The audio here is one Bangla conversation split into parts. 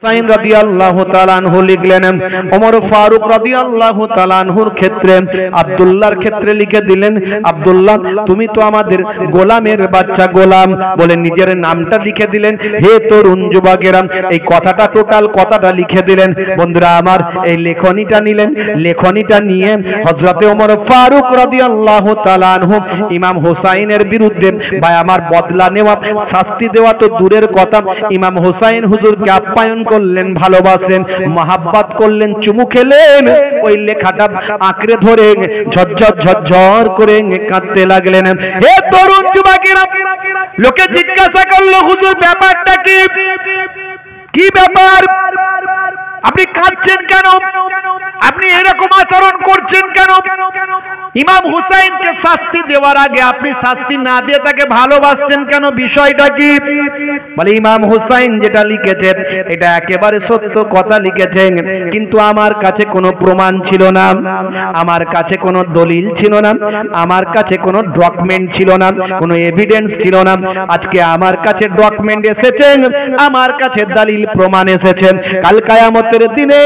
হুসাইন রাদিয়াল্লাহু তাআলা আনহু লিখলেন, ওমর ফারুক রাদিয়াল্লাহু তাআলা আনহুর ক্ষেত্রে আব্দুল্লাহর ক্ষেত্রে লিখে দিলেন, আব্দুল্লাহ তুমি তো আমাদের গোলামের বাচ্চা, গোলাম বলে নিজের নামটা লিখে দিলেন। হে তরুণ যুবকেরা, এই কথাটা টোটাল কথাটা লিখে দিলেন। বন্ধুরা আমার, এই লেখনীটা নিলেন, লেখনীটা নিয়ে হযরতে ওমর ফারুক রাদিয়াল্লাহু তাআলা আনহু ইমাম হুসাইনের বিরুদ্ধে ভাই আমার বদলা নেওয়া, শাস্তি দেওয়া তো দূরের কথা, ইমাম হুসাইন হুজুরকে আপ্যায়ন করলেন, ভালোবাসলেন, মহাব্বত করলেন, চুমু খেলেন। ওই লেখাটা আঁকড়ে ধরে ঝরঝর ঝরঝর করে কাঁদতে লাগলেন। হে তরুণ যুবকেরা, লোকে জিজ্ঞাসা করলো, হুজুর ব্যাপারটা কি? কি ব্যাপার? আপনি কাঁদছেন কেন? আপনি এরকম আচরণ করছেন কেন? ইমাম হুসাইনকে শাস্তি দেওয়ার আগে আপনি শাস্তি না দিয়ে তাকে ভালোবাসছেন কেন? বিষয়টা কি? বলে ইমাম হুসাইন যেটা লিখেছেন এটা একেবারে সত্য কথা লিখেছেন, কিন্তু আমার কাছে কোনো প্রমাণ ছিল না, আমার কাছে কোনো দলিল ছিল না, আমার কাছে কোনো ডকুমেন্ট ছিল না, কোনো এভিডেন্স ছিল না। আজকে আমার কাছে ডকুমেন্ট এসেছে, আমার কাছে দলিল প্রমাণ এসেছে। কাল কিয়ামতের দিনে,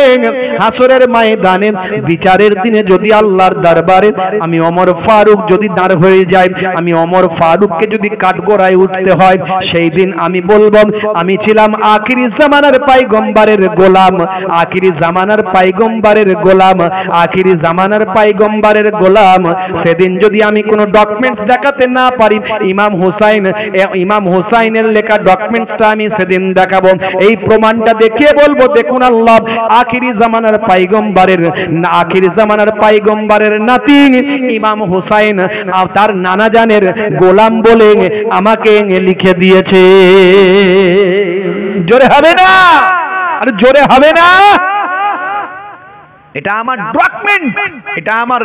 হাসরের ময়দানে, বিচারের দিনে যদি আল্লাহর দরবারে আমি ওমর ফারুক যদি দাঁড় হয়ে যাই, আমি ওমর ফারুককে যদি কাঠগড়ায় উঠতে হয়, সেই দিন আমি বলবো আমি ছিলাম আখিরি জামানার পয়গম্বরের গোলাম, আখিরি জামানার পয়গম্বরের গোলাম, আখিরি জামানার পয়গম্বরের গোলাম। সেদিন যদি আমি কোনো ডকুমেন্টস দেখাতে না পারি, ইমাম হুসাইনের লেখা ডকুমেন্টসটা আমি সেদিন দেখাবো। এই প্রমাণটা দেখিয়ে বলবো, দেখুন আল্লাহ আখিরি জামানার পয়গম্বরের, আখিরি জামানার পয়গম্বরের নাতি ইমাম হুসাইন তার নানা জানের গোলাম বলে আমাকে লিখে দিয়েছে। জোরে হবে না? আরে জোরে হবে না? এটা আমার ডকুমেন্ট, এটা আমার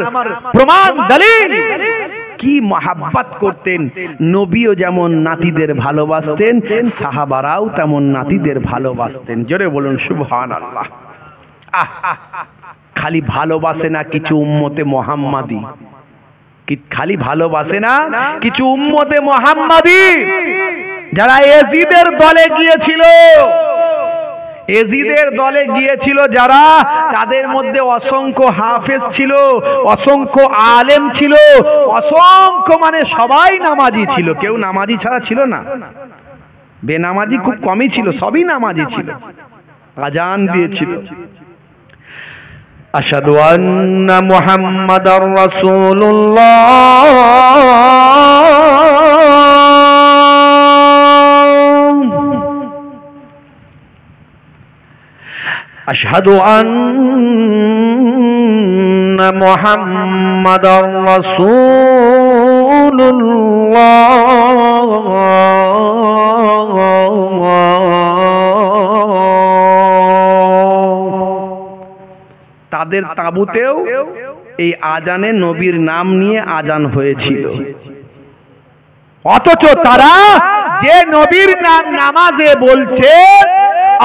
প্রমাণ, দলিল। কি মহাব্বত করতেন নবীও, যেমন নাতিদের ভালোবাসতেন, সাহাবারাও তেমন নাতিদের ভালোবাসতেন। জোরে বলুন সুবহানাল্লাহ। খালি ভালোবাসে না কিছু উম্মতে মুহাম্মাদি, খালি ভালোবাসে না কিছু উম্মতে মুহাম্মাদি যারা এজিদের দলে গিয়েছিল, এজিদের দলে গিয়েছিল যারা, তাদের মধ্যে অসংখ্য হাফেজ ছিল, অসংখ্য আলেম ছিল, অসংখ্য মানে সবাই নামাজি ছিল, কেউ নামাজি ছাড়া ছিল না। বেনামাজি খুব কমই ছিল, সবই নামাজি ছিল, আজান দিয়েছিল। আশহাদু আন্না মুহাম্মাদার রাসূলুল্লাহ, আশহাদু আন্না মুহাম্মাদার রাসূলুল্লাহ। তাদের তাঁবুতেও এই আজানে নবীর নাম নিয়ে আজান হয়েছিল, অথচ তারা যে নবীর নাম নামাজে বলছে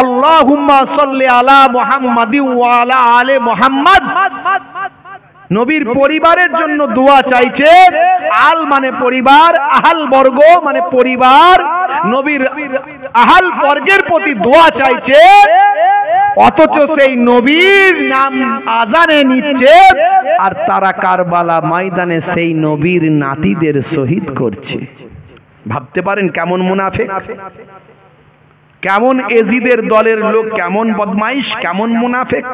আল্লাহুম্মা সাল্লি আলা মুহাম্মাদিন ওয়া আলা আলি মুহাম্মাদ, নবীর পরিবারের জন্য দোয়া চাইছে। আল মানে পরিবার, আহাল বর্গ মানে পরিবার, নবীর আহাল বর্গের প্রতি দোয়া চাইছে, অথচ সেই নবীর নাম আজানে নিচ্ছে, আর তারা কারবালা ময়দানে সেই নবীর নাতিদের শহীদ করছে। ভাবতে পারেন কেমন মুনাফিক, কেমন এজিদের দলের লোক, কেমন বদমাইশ, কেমন মুনাফিক,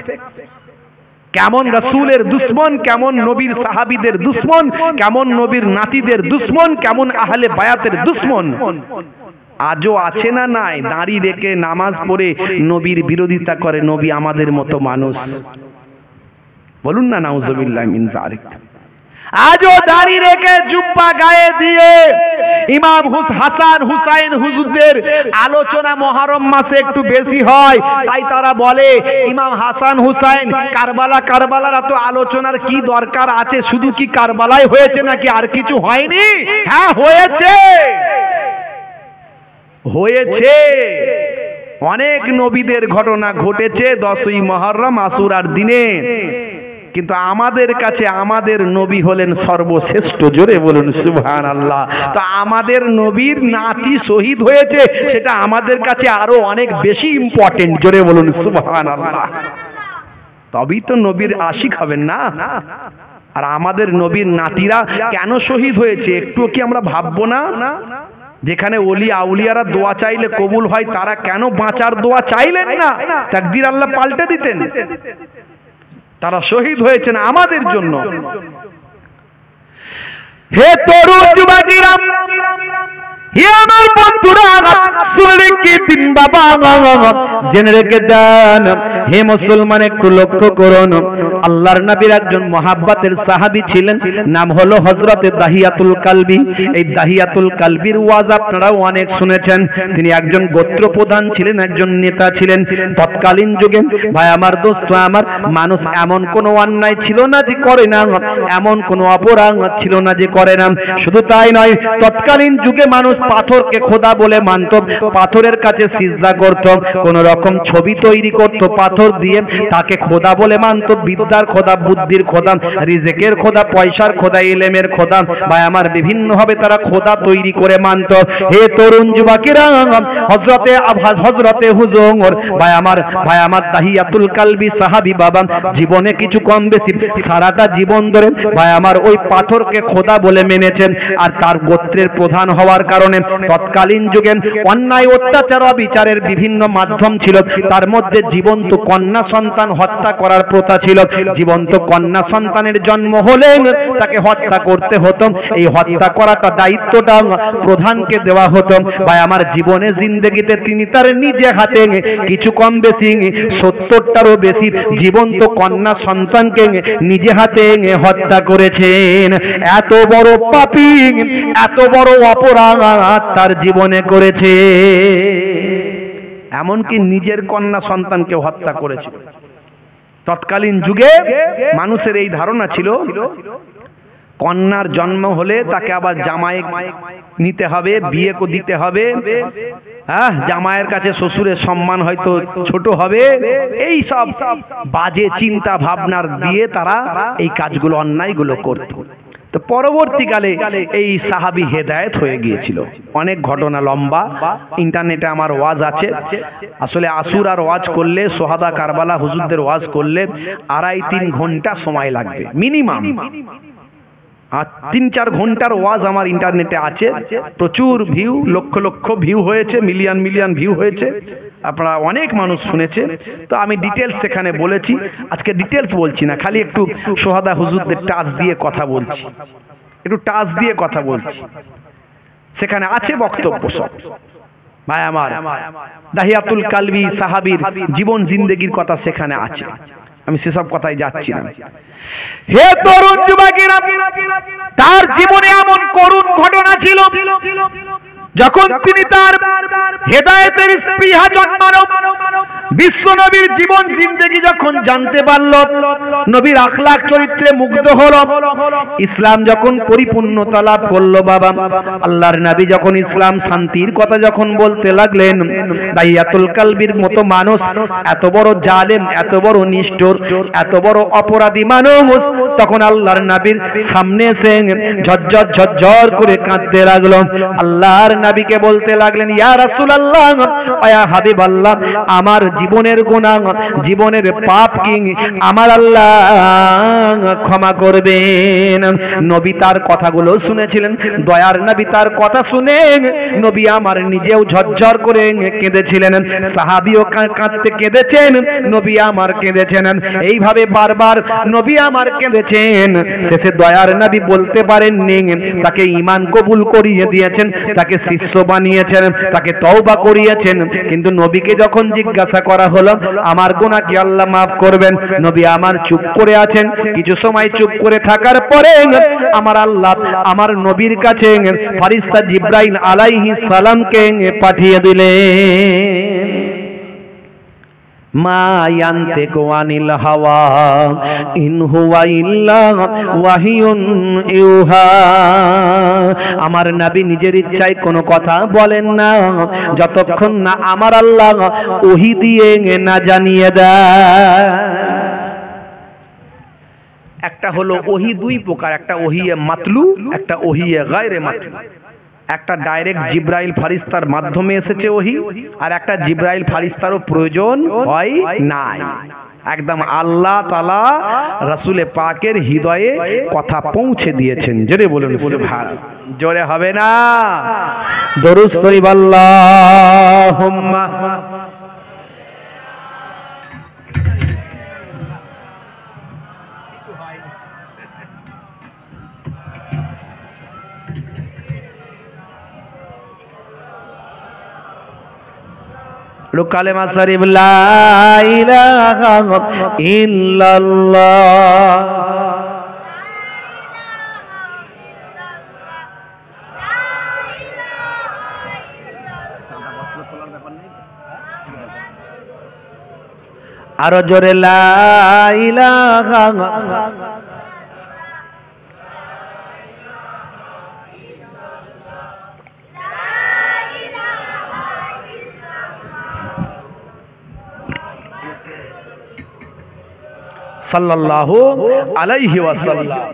কেমন রাসূলের দুশমন, কেমন নবীর সাহাবীদের দুশমন, কেমন নবীর নাতিদের দুশমন, কেমন আহলে বায়াতের দুশমন। আজও আছে না নাই? দাঁড়ি রেখে নামাজ পড়ে নবীর বিরোধিতা করে নবী আমাদের মতো মানুষ। বলুন না নাউজুবিল্লাহ মিন যালিক। আজও দাঁড়ি রেখে জুব্বা গায়ে দিয়ে ইমাম হাসান হুসাইন হুজুরদের আলোচনা মুহররম মাসে একটু বেশি হয়, তাই তারা বলে ইমাম হাসান হুসাইন কারবালা, কারবালার এত আলোচনার কি দরকার আছে? শুধু কি কারবালায় হয়েছে নাকি আর কিছু হয়নি? হ্যাঁ হয়েছে, হয়েছে। অনেক নবীদের ঘটনা ঘটেছে 10ই মুহররম আশুরার দিনে। কিন্তু আমাদের কাছে আমাদের নবী হলেন সর্বশ্রেষ্ঠ। জোরে বলুন সুবহানাল্লাহ। তো আমাদের নবীর নাতি শহীদ হয়েছে, সেটা আমাদের কাছে আরো অনেক বেশি ইম্পর্টেন্ট। জোরে বলুন সুবহানাল্লাহ। তবেই তো নবীর আশিক হবেন না। আর আমাদের নবীর নাতিরা কেন শহীদ হয়েছে একটু কি আমরা ভাববো না? যেখানে ওলি আউলিয়ারা দোয়া চাইলে কবুল হয়, তারা কেন বাঁচার দোয়া চাইলেন না? তাকদীর আল্লাহ পাল্টে দিতেন। তারা শহীদ হয়েছেন আমাদের জন্য। হে তরুণ যুবকেরা, হে আমার বন্ধুরা, শুনে রেখে দিন বাবা, জেনে রেখে দেন। হে মুসলমান, একটু লক্ষ্য করুন। আল্লাহর নবীর একজন মহাব্বতের সাহাবী ছিলেন, নাম হলো হযরতে দাহিয়াতুল কালবি। এই দাহিয়াতুল কালবির ওয়াজ আপনারাও অনেক শুনেছেন। তিনি একজন গোত্র প্রধান ছিলেন, একজন নেতা ছিলেন তৎকালীন যুগে। ভাই আমার, দোস্ত আমার, মানুষ এমন কোনো অন্যায় ছিল না যে করে না, এমন কোনো অপরাধ ছিল না যে করে না। শুধু তাই নয়, তৎকালীন যুগে মানুষ পাথরকে খোদা বলে মানত, পাথরের কাছে সিজদা করত, কোন রকম ছবি তৈরি করত পাথর দিয়ে, তাকে খোদা বলে মানত। বিদ্যার খোদা, বুদ্ধির খোদা, রিজেকের খোদা, পয়সার খোদা, ইলমের খোদা, ভাই আমার বিভিন্ন ভাবে তারা খোদা তৈরি করে মানত। হে তরুণ যুবকেরা, হযরতে হুজুর ভাই আমার দাহিয়াতুল কালবি সাহাবী বাবা জীবনে কিছু কম বেশি সারাটা জীবন ধরে ভাই আমার ওই পাথরকে খোদা বলে মেনেছেন। আর তার গোত্রের প্রধান হওয়ার কারণে তৎকালীন যুগে অন্যায় অত্যাচার বিচারের বিভিন্ন মাধ্যম ছিল, তার মধ্যে জীবন্ত কন্যা সন্তান হত্যা করার প্রথা ছিল। জীবন্ত কন্যা সন্তানের জন্ম হলে তাকে হত্যা করতে হতো। এই হত্যা করাটা দায়িত্বটা প্রধানকে দেওয়া হতো। ভাই আমার জীবনে জিন্দেগিতে তিনি তার নিজে হাতে কিছু কম বেশি 70টারও বেশি জীবন্ত কন্যা সন্তানকে নিজে হাতে হত্যা করেছেন। এত বড় পাপী, এত বড় অপরাধ তার জীবনে করেছে, এমনকি নিজের কন্যা সন্তানকে হত্যা করেছে। তৎকালীন যুগে মানুষের এই ধারণা ছিল কন্যার জন্ম হলে তাকে আবার জামাই নিতে হবে, বিয়ে দিতে হবে, হ্যাঁ, জামাইয়ের কাছে শ্বশুরের সম্মান হয়তো ছোট হবে। এই সব বাজে চিন্তা ভাবনার দিয়ে তারা এই কাজগুলো, অন্যায়গুলো করত। তো পরবর্তীকালে এই সাহাবী হেদায়েত হয়ে গিয়েছিল। অনেক ঘটনা লম্বা, ইন্টারনেটে আমার ওয়াজ আছে। আসলে আশুরার ওয়াজ করলে, সোহাদা কারবালা হুজুরদের ওয়াজ করলে 2.5-3 ঘন্টা সময় লাগবে মিনিমাম। আর 3-4 ঘন্টার ওয়াজ আমার ইন্টারনেটে আছে, প্রচুর ভিউ, লক্ষ লক্ষ ভিউ হয়েছে, মিলিয়ন মিলিয়ন ভিউ হয়েছে, আপনারা অনেক মানুষ শুনেছে। তো আমি ডিটেলস সেখানে বলেছি, আজকে ডিটেলস বলছি না, খালি একটু সোহাদা হুজুরদের টাচ দিয়ে কথা বলছি, একটু টাচ দিয়ে কথা বলছি। সেখানে আছে বক্তব্য সব। ভাই আমার, দাহিয়াতুল কালবি সাহাবীর জীবন জিন্দেগির কথা সেখানে আছে, আমি সেসব কথাই যাচ্ছি না। হে তরুণ যুবকেরা, তার জীবনে এমন করুণ ঘটনা ছিল, যখন তিনি তার হেদায়েতের স্পৃহা জন্মালো, বিশ্ব নবীর জীবন জিন্দেগি যখন জানতে পারল, নবীর আখলাক চরিত্রে মুগ্ধ হলো, ইসলাম যখন পরিপূর্ণতা লাভ করলো, বাবা আল্লাহর নবী যখন ইসলাম শান্তির কথা যখন বলতে লাগলেন, দাহিয়াতুল কালবির মতো মানুষ, এত বড় জালেম, এত বড় নিষ্ঠুর, এত বড় অপরাধী মানুষ, তখন আল্লাহর নবীর সামনে এসে ঝরঝর ঝরঝর করে কাঁদতে লাগলো। আল্লাহর নবীকে বলতে লাগলেন, ইয়া রাসূলুল্লাহ, ইয়া হাবিবাল্লাহ, আমার জীবনের গুনাহ, জীবনের পাপ কি আমার আল্লাহ ক্ষমা করবেন? নবী তার কথাগুলো শুনেছিলেন, দয়ার নবী তার কথা শুনে নবী আমার নিজেও ঝরঝর করে কেঁদেছিলেন, সাহাবীও কাঁদতে কেঁদেছেন, নবী আমার কেঁদেছেন। এইভাবে বারবার নবী আমার কেঁদেছেন। শেষে দয়ার নবী বলতে পারেননি, তাকে ঈমান কবুল করিয়ে দিয়েছেন, তাকে শিষ্য বানিয়েছেন, তাকে তওবা করিয়েছেন। কিন্তু নবীকে যখন জিজ্ঞাসা করা হলো, আমার গুনাহ কি আল্লাহ মাফ করবেন, নবী আমার চুপ করে আছেন। কিছু সময় চুপ করে থাকার পরে আমার আল্লাহ আমার নবীর কাছে ফেরেশতা জিবরাইল আলাইহিস সালামকে পাঠিয়ে দিলেন। মা ইয়ানতিকু আনিল হাওয়া ইন হুয়া ইল্লা ওয়াহিয়ুন ইউহা, আমার নবী নিজের ইচ্ছায় কোনো কথা বলেন না, যতক্ষণ না আমার আল্লাহ ওহী দিয়ে না জানিয়ে দেয়। একটা হলো ওহি দুই প্রকার, একটা ওহিয়ে মাতলু, একটা ওহিয়ে গায়রে মাতলু। একটা ডাইরেক্ট জিব্রাইল ফারিস্তার মাধ্যমে এসেছে ওহি, আর একটা জিব্রাইল ফারিস্তারও প্রয়োজন হয় নাই। একদম আল্লাহ তাআলা রাসূলে পাকের হৃদয়ে কথা পৌঁছে দিয়েছেন। জোরে বলুন সুবহানাল্লাহ। জোরে হবে না? দরুদ শরীফ আল্লাহুম্মা। কালেমা শরীফ লা ইলাহা ইল্লাল্লাহ। আরো জোরে লা ইলাহা। সাল্লাল্লাহু আলাইহি ওয়াসাল্লাম।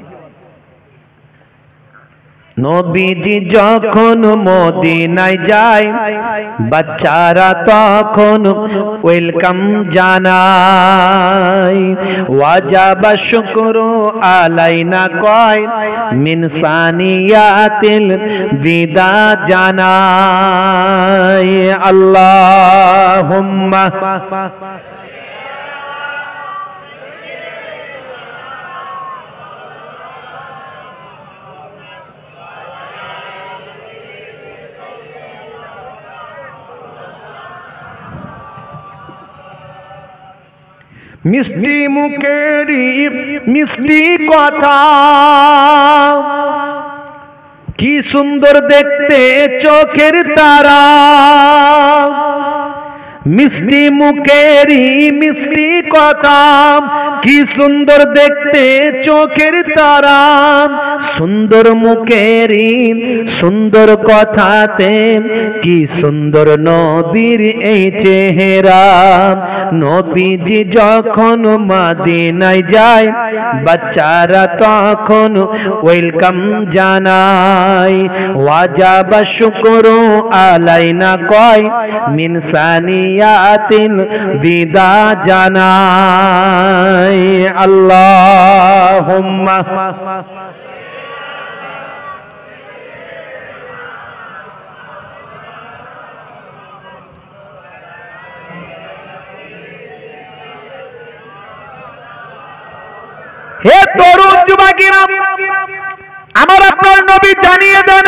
নবীজি যখন মদিনায় যায়, বাচ্চারা তখন ওয়েলকাম জানায়। ওয়াজাবা শুকরু আলাইনা কয়, মিন সানিয়াতিল বিদা জানায়। আল্লাহুম্মা মিষ্টি মুখেরি মিষ্টি কথা, কি সুন্দর দেখতে চোখের তারা। মিষ্টি মুখেরি মিষ্টি কথা, কি সুন্দর দেখতে চোখের তারা। সুন্দর মুখেরি সুন্দর কথাতে, কি সুন্দর নবীর এই চেহারা। নবীজি যখন মদিনায় যায়, বাচ্চারা তখন ওয়েলকাম জানায়। ওয়াজাবা শুকরু আলাইনা কয়, মিন সানিয়াতিল বিদা জানায়। আল্লাহুম্মা হে তরুণ যুবকেরা, আমার আপনার নবী জানিয়ে দেন,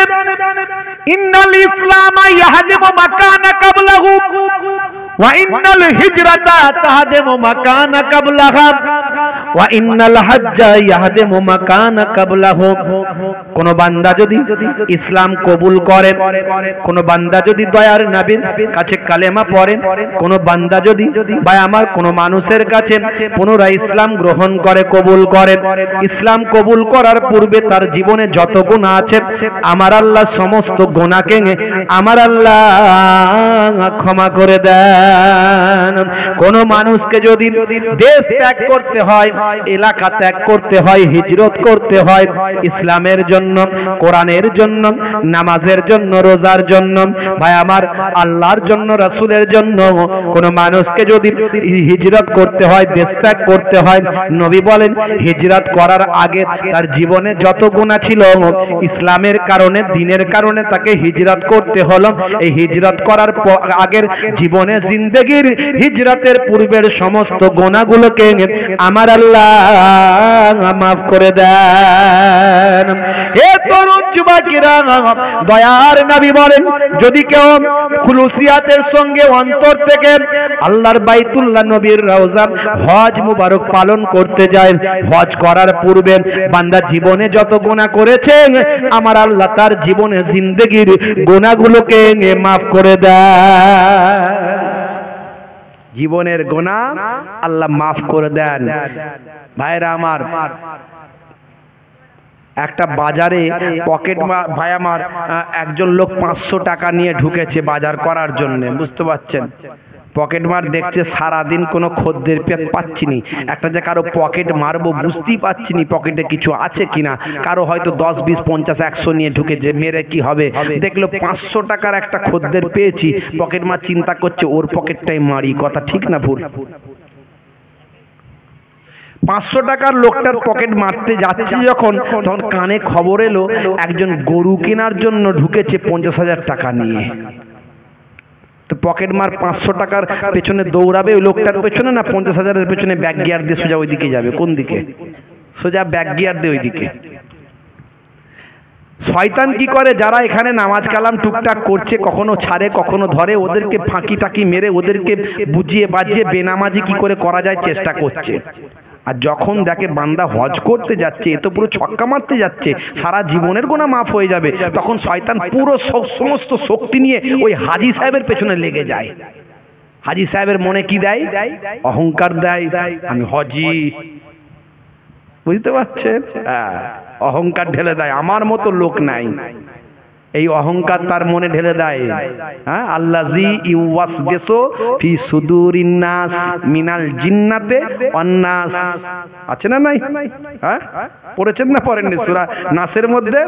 ইন্নাল ইসলামা ইয়াহদিমু মাকানা কাবলাহু ওয়া ইন্নাল হিজরাতা তাহদিমু মাকানা কাবলাহা ওয়া ইন্নাল হজ্জা ইয়াহদিমু মাকানা কাবলাহু। কোন বান্দা যদি ইসলাম কবুল করে, কোন বান্দা যদি দয়ার নবীর কাছে কালেমা পড়ে, কোন বান্দা যদি ভাই আমার কোন মানুষের কাছে পুনরায় ইসলাম গ্রহণ করে, কবুল করে, ইসলাম কবুল করার পূর্বে তার জীবনে যত গুনাহ আছে, আমার আল্লাহ সমস্ত গুনাহকে আমার আল্লাহ ক্ষমা করে দেন। কোন মানুষকে যদি দেশ ত্যাগ করতে হয়, এলাকা ত্যাগ করতে হয়, হিজরত করতে হয় ইসলামের জন্য, কোরআনের জন্য, নামাজের জন্য, রোজার জন্য, ভাই আমার আল্লাহর জন্য, রাসূলের জন্য, কোন মানুষকে যদি হিজরত করতে হয়, দেশ ত্যাগ করতে হয়, নবী বলেন হিজরত করার আগে তার জীবনে যত গুনাহ ছিল, ইসলামের কারণে, দ্বীনের কারণে তাকে হিজরত করতে হলো। এই হিজরত করার আগের জীবনে, জিন্দেগির হিজরতের পূর্বের সমস্ত গুনাহগুলোকে আমার আল্লাহ মাফ করে দেন। হে তরুণ যুবকেরা, দয়ার নবী বলেন, যদি কেউ খুলুসিয়াতের সঙ্গে অন্তর থেকে আল্লাহর বাইতুল্লাহ নবীর রওজা হজ মুবারক পালন করতে যায়, হজ করার পূর্বে বান্দা জীবনে যত গুনাহ করেছে, আমার আল্লাহ তার জীবনে জিন্দেগির গুনাহগুলোকে মাফ করে দেন। জীবনের গুনাহ আল্লাহ মাফ করে দেন। ভাইরা আমার, একটা বাজারে পকেট ভাই আমার একজন লোক 500 টাকা নিয়ে ঢুকেছে বাজার করার জন্য, বুঝতে পারছেন? পকেট মার দেখছে সারাদিন কোনো খদ্দের পাচ্ছি নি, একটা যে কারো পকেট মারবো বুঝতেই পারছি নি পকেটে কিছু আছে কিনা, কারো হয়তো 10, 20, 50, 100 নিয়ে ঢুকেছে, মেরে কি হবে, দেখলো 500 টাকার একটা খদ্দের পেয়েছি, পকেট মার চিন্তা করছে ওর পকেটটাই মারি। কথা ঠিক না ভুল? 500 টাকার লোকটার পকেট মারতে যাচ্ছে যখন, তখন কানে খবর এলো একজন গরু কেনার জন্য ঢুকেছে 50,000 টাকা নিয়ে। তো পকেট মার 500 টাকার পেছনে দৌড়াবে ওই লোকটার পেছনে, না 50,000-এর পেছনে ব্যাক গিয়ার দিয়ে সোজা ওইদিকে যাবে? কোন দিকে? সোজা ব্যাক গিয়ার দিয়ে ওইদিকে। শয়তান কি করে, যারা এখানে নামাজ কালাম টুকটাক করছে, কখনো ছাড়ে কখনো ধরে, ওদেরকে ফাঁকি টাকি মেরে ওদেরকে বুঝিয়ে বাজিয়ে বেনামাজি কি করে করা যায় চেষ্টা করছে। আর যখন দেখে বান্দা হজ করতে যাচ্ছে, এ তো পুরো ছক্কা মারতে যাচ্ছে, সারা জীবনের গোনা মাফ হয়ে যাবে, তখন শয়তান পুরো সমস্ত শক্তি নিয়ে ওই হাজী সাহেবের পেছনে লেগে যায়। হাজী সাহেবের মনে কি দেয়? অহংকার দেয়, আমি হজি। বুঝতে পারছেন? অহংকার ঢেলে দেয়, আমার মতো লোক নাই, এই অহংকার তার মনে ঢেলে দেয়। হ্যাঁ, আল্লাজি ইউওয়াসবিসু ফি সুদুরিন নাস মিনাল জিন্নাতে ওয়ান নাস, আছে না নাই? হ্যাঁ, পড়েছেন না পড়েননি সূরা নাসের মধ্যে?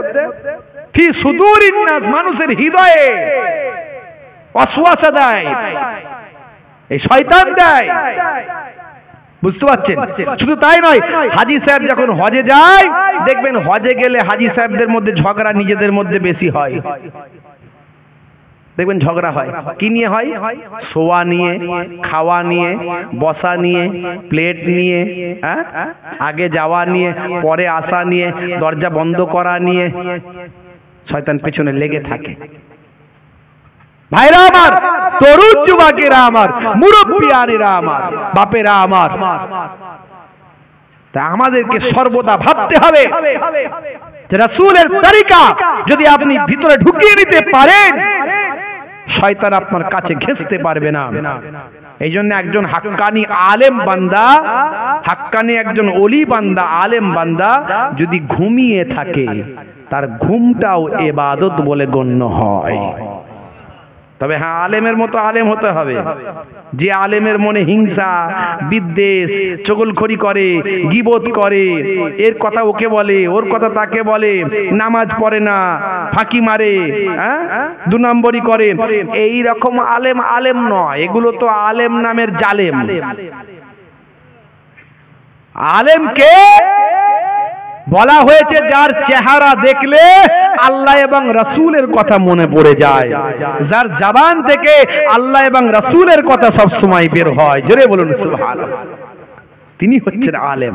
ফি সুদুরিন নাস, মানুষের হৃদয়ে ওয়াসওয়াসা দেয়, এই শয়তান দেয়। বুঝতে পারছেন? শুধু তাই নয়, হাজী সাহেব যখন হজে যায়, দেখবেন হজে গেলে হাজী সাহেবদের মধ্যে ঝগড়া নিজেদের মধ্যে বেশি হয়। দেখবেন ঝগড়া হয় কি নিয়ে হয়? শোয়া নিয়ে, খাওয়া নিয়ে, বসা নিয়ে, প্লেট নিয়ে, হ্যাঁ, আগে যাওয়া নিয়ে, পরে আসা নিয়ে, দরজা বন্ধ করা নিয়ে শয়তান পেছনে লেগে থাকে। ভাইরা আমার, তরুণ যুবকেরা আমার, মুরব্বিয়ানেরা আমার, বাপেরা আমার, তা আমাদেরকে সর্বদা ভাবতে হবে যে রাসূলের তরিকা যদি আপনি ভিতরে ঢুকিয়ে নিতে পারেন, শয়তান আপনার কাছে ঘেঁষতে পারবে না। এই জন্য একজন হাক্কানি আলেম বান্দা, হাক্কানি একজন ওলি বান্দা, আলেম বান্দা যদি ঘুমিয়ে থাকে, তার ঘুমটাও ইবাদত বলে গণ্য হয়। তবে হ্যাঁ, আলেমের মতো আলেম হতে হবে, যে আলেমের মনে হিংসা, বিদ্বেষ, চগলখড়ি করে, গীবত করে, এর কথা ওকে বলে, ওর কথা তাকে বলে, নামাজ পড়ে না, ফাঁকি মারে, হ্যাঁ, 2 নম্বরই করে, এই রকম আলেম আলেম নয়, এগুলো তো আলেম নামের জালেম। আলেমকে বলা হয়েছে যার চেহারা দেখলে আল্লাহ এবং রাসূলের কথা মনে পড়ে যায়, যার জবান থেকে আল্লাহ এবং রাসূলের কথা সব সময় বের হয়। জোরে বলুন সুবহানাল্লাহ। তিনি হচ্ছেন আলেম।